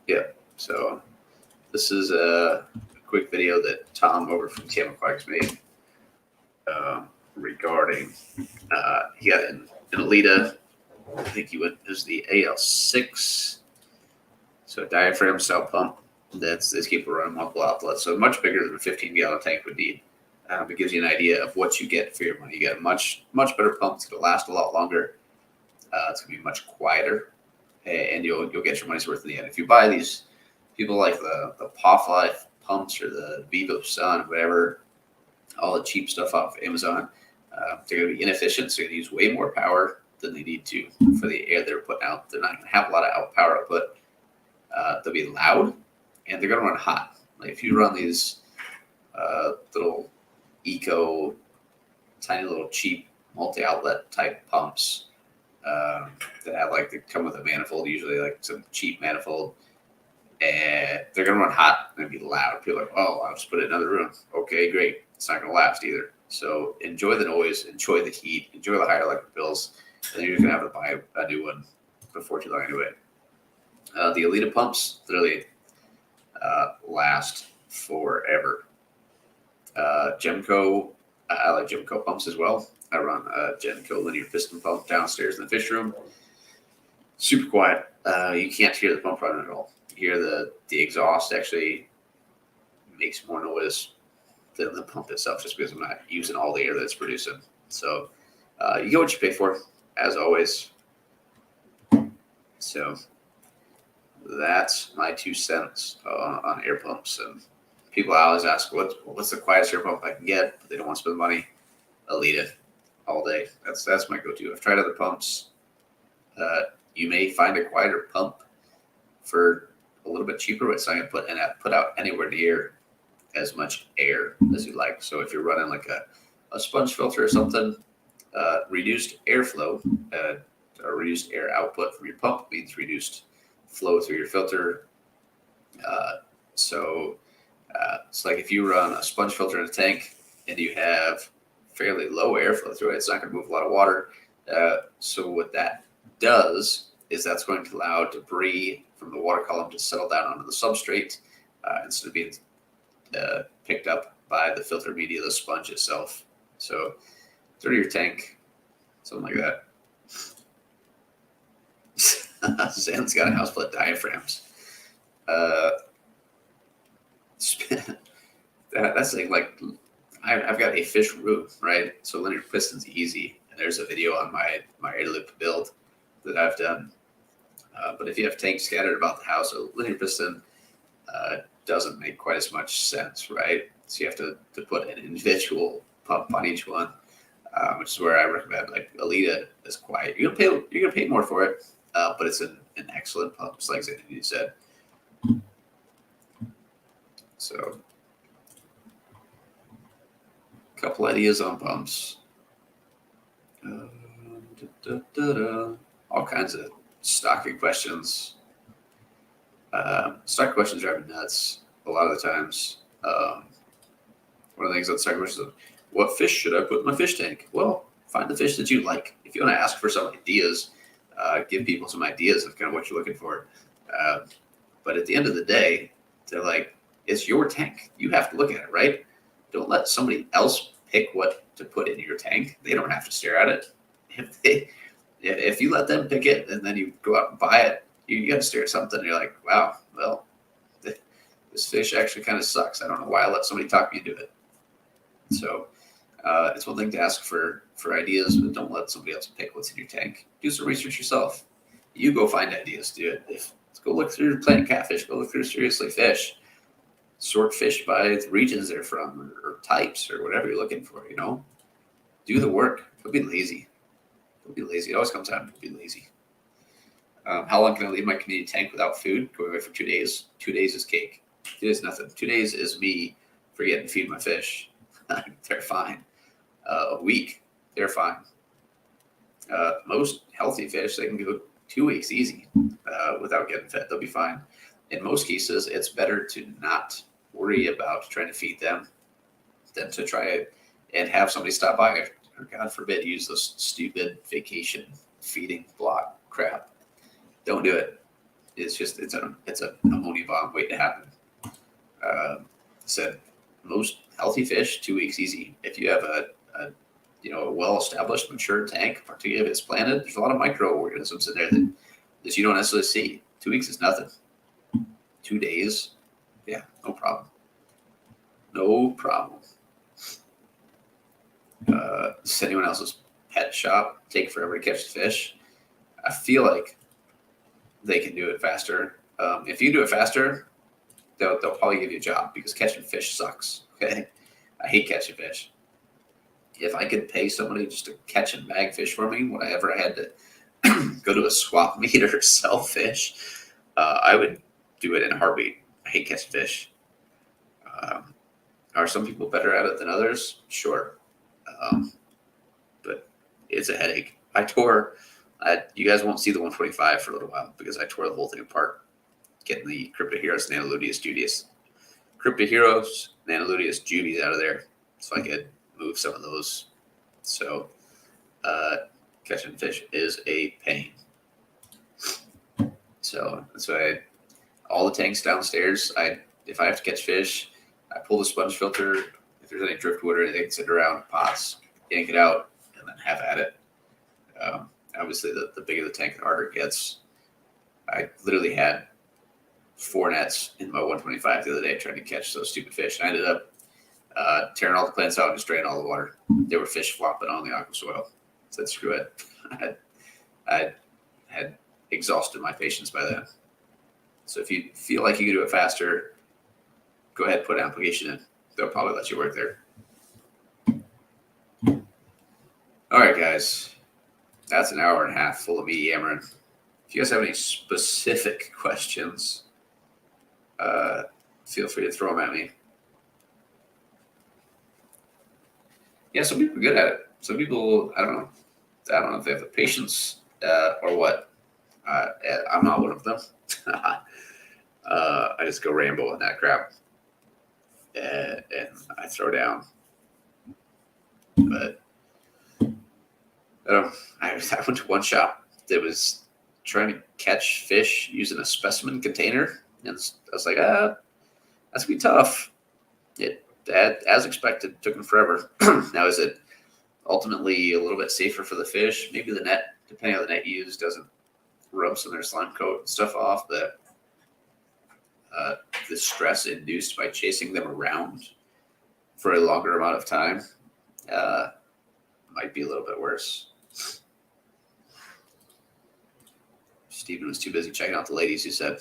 Yeah, so this is a quick video that Tom over from TM Aquatics made regarding he got an Alita. I think he went as the AL6, so a diaphragm style pump that's capable of running multiple outlets, so much bigger than a 15-gallon tank would need. It gives you an idea of what you get for your money. You get a much better pump. It's going to last a lot longer. It's going to be much quieter, and you'll get your money's worth in the end. If you buy these, people like the Puff Life pumps or the Vivo Sun, whatever, all the cheap stuff off Amazon, they're going to be inefficient. So they're going to use way more power than they need to for the air they're putting out. They're not going to have a lot of power output. They'll be loud, and they're going to run hot. Like if you run these little eco, tiny little cheap multi-outlet type pumps that have they come with a manifold, usually like some cheap manifold, and they're going to run hot and be loud. People are like, oh, I'll just put it in another room. Okay, great. It's not going to last either. So enjoy the noise, enjoy the heat, enjoy the higher electric bills, and then you're going to have to buy a new one before too long anyway. The Alita pumps literally last forever. Gemco, I like Gemco pumps as well. I run a Gemco linear piston pump downstairs in the fish room. Super quiet. You can't hear the pump running at all. You hear the exhaust actually makes more noise than the pump itself, just because I'm not using all the air that it's producing. So you get what you pay for, as always. So that's my 2 cents on air pumps. And people always ask, what's the quietest air pump I can get? But they don't want to spend money. Alita all day. That's my go-to. I've tried other pumps. You may find a quieter pump for a little bit cheaper, but it's not going to put out anywhere near as much air as you like. So if you're running like a sponge filter or something, reduced airflow or reduced air output from your pump means reduced flow through your filter. So it's like if you run a sponge filter in a tank and you have fairly low airflow through it, it's not going to move a lot of water. So what that does is that's going to allow debris from the water column to settle down onto the substrate instead of being picked up by the filter media, the sponge itself. So through your tank, something like that. Zan's got a house full of diaphragms. That's like I've got a fish room, right? So linear piston's easy. And there's a video on my air loop build that I've done. But if you have tanks scattered about the house, a linear piston doesn't make quite as much sense, right? So you have to put an individual pump on each one, which is where I recommend like Alita is quiet. You're gonna pay more for it, but it's an excellent pump, just like you said. So, a couple ideas on pumps. All kinds of stocking questions. Stock questions drive me nuts a lot of the times. One of the things that stock questions is, what fish should I put in my fish tank? Well, find the fish that you like. If you want to ask for some ideas, give people some ideas of kind of what you're looking for. But at the end of the day, they're like, it's your tank. You have to look at it, right? Don't let somebody else pick what to put in your tank. They don't have to stare at it. If you let them pick it and then you go out and buy it, you got to stare at something. And you're like, wow, well, this fish actually kind of sucks. I don't know why I let somebody talk me into it. So it's one thing to ask for ideas, but don't let somebody else pick what's in your tank. Do some research yourself. You go find ideas. Do it. Let's go look through plant catfish. Go look through seriously fish. Sort fish by the regions they're from or types or whatever you're looking for, Do the work. Don't be lazy. It always comes time to be lazy. How long can I leave my community tank without food? Going away for 2 days. 2 days is cake. 2 days is nothing. 2 days is me forgetting to feed my fish. They're fine. A week, they're fine. Most healthy fish, they can go 2 weeks easy without getting fed. They'll be fine. In most cases, it's better to not worry about trying to feed them than to try and have somebody stop by or God forbid, use those stupid vacation feeding block crap. Don't do it. It's an ammonia bomb waiting to happen. Said most healthy fish 2 weeks easy. If you have a well-established mature tank, particularly if it's planted, there's a lot of microorganisms in there that you don't necessarily see. 2 weeks is nothing. 2 days, yeah, no problem. No problem. Does anyone else's pet shop take forever to catch the fish? I feel like they can do it faster. If you do it faster, they'll probably give you a job because catching fish sucks. Okay, I hate catching fish. If I could pay somebody just to catch and bag fish for me, whenever I had to go to a swap meet or sell fish, I would do it in a heartbeat. I hate catching fish. Are some people better at it than others? Sure. But it's a headache. You guys won't see the 125 for a little while because I tore the whole thing apart, getting the Cryptoheros Nanoluteus juvies out of there so I could move some of those. So catching fish is a pain. So that's why all the tanks downstairs, if I have to catch fish, I pull the sponge filter. If there's any driftwood or anything sitting around, pots, yank it out, and then have at it. Obviously, the bigger the tank, the harder it gets. I literally had 4 nets in my 125 the other day trying to catch those stupid fish. And I ended up tearing all the plants out and just draining all the water. There were fish flopping on the aqua soil. I said, screw it. I had exhausted my patience by then. So if you feel like you can do it faster, go ahead and put an application in. They'll probably let you work there. All right, guys. That's an hour and a half full of me yammering. If you guys have any specific questions, feel free to throw them at me. Yeah, some people are good at it. Some people, I don't know if they have the patience or what. I'm not one of them. I just go Rambo on that crap. And I throw down. But I don't know. I went to one shop that was trying to catch fish using a specimen container. And I was like, that's going to be tough. As expected, took them forever. Now, is it ultimately a little bit safer for the fish? Maybe the net, depending on the net you use, doesn't rub some of their slime coat and stuff off. But the stress induced by chasing them around for a longer amount of time might be a little bit worse. Stephen was too busy checking out the ladies, who said.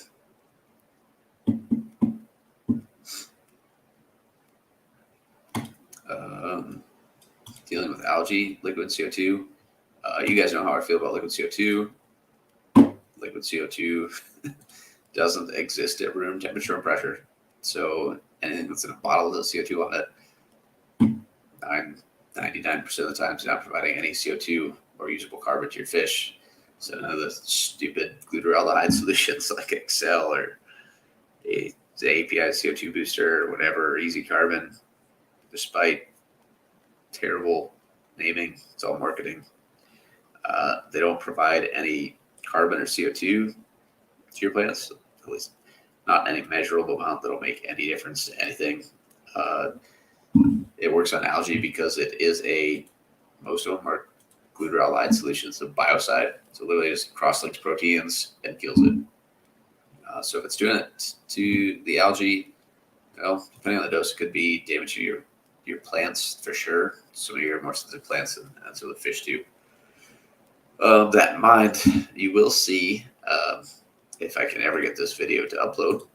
Dealing with algae, liquid CO2. You guys know how I feel about liquid CO2. Liquid CO2 doesn't exist at room temperature and pressure. So anything that's in a bottle with CO2 on it, 99% of the time, is not providing any CO2 or usable carbon to your fish. So none of the stupid glutaraldehyde solutions like Excel or the API CO2 booster or whatever, or Easy Carbon, despite terrible naming, it's all marketing. They don't provide any carbon or CO2 to your plants, at least not any measurable amount that'll make any difference to anything. It works on algae because most of them are glutaraldehyde solutions of biocide. So literally just cross-links proteins and kills it. So if it's doing it to the algae, depending on the dose, it could be damage to your plants for sure. Some of your more sensitive plants and some of the fish too. That in mind, you will see, if I can ever get this video to upload,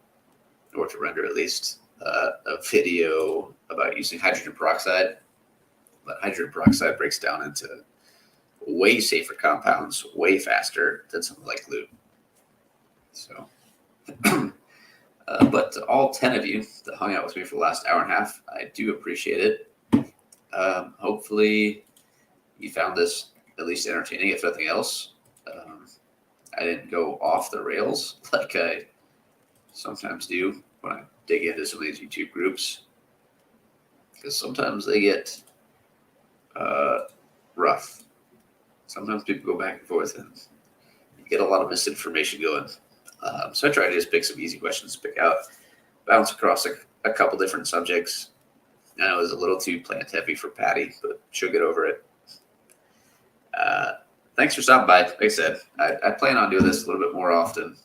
or to render at least, a video about using hydrogen peroxide. But hydrogen peroxide breaks down into way safer compounds, way faster than something like glue. So, but to all 10 of you that hung out with me for the last hour and a half, I do appreciate it. Hopefully you found this at least entertaining, if nothing else. I didn't go off the rails like I sometimes do when I dig into some of these YouTube groups, because sometimes they get rough. Sometimes people go back and forth and you get a lot of misinformation going. So I try to just pick some easy questions to pick out, bounce across a couple different subjects. I know it was a little too plant heavy for Patty, but she'll get over it. Thanks for stopping by. Like I said, I plan on doing this a little bit more often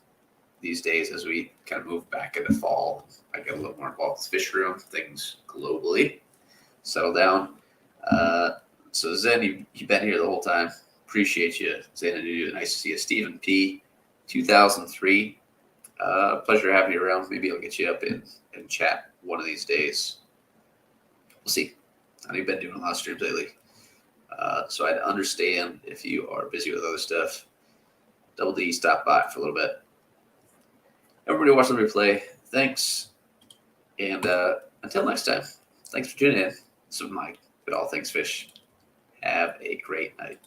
these days as we kind of move back into fall. I get a little more involved with Fish Room, things globally settle down. So Zen, you've been here the whole time. Appreciate you, Zen, and you. Nice to see you. Stephen P, 2003. Pleasure having you around. Maybe I'll get you up and chat one of these days. We'll see. I know you've been doing a lot of streams lately. So I'd understand if you are busy with other stuff. Double D, stop by for a little bit. Everybody watching the replay, thanks. And until next time, thanks for tuning in. This is Mike at All Things Fish. Have a great night.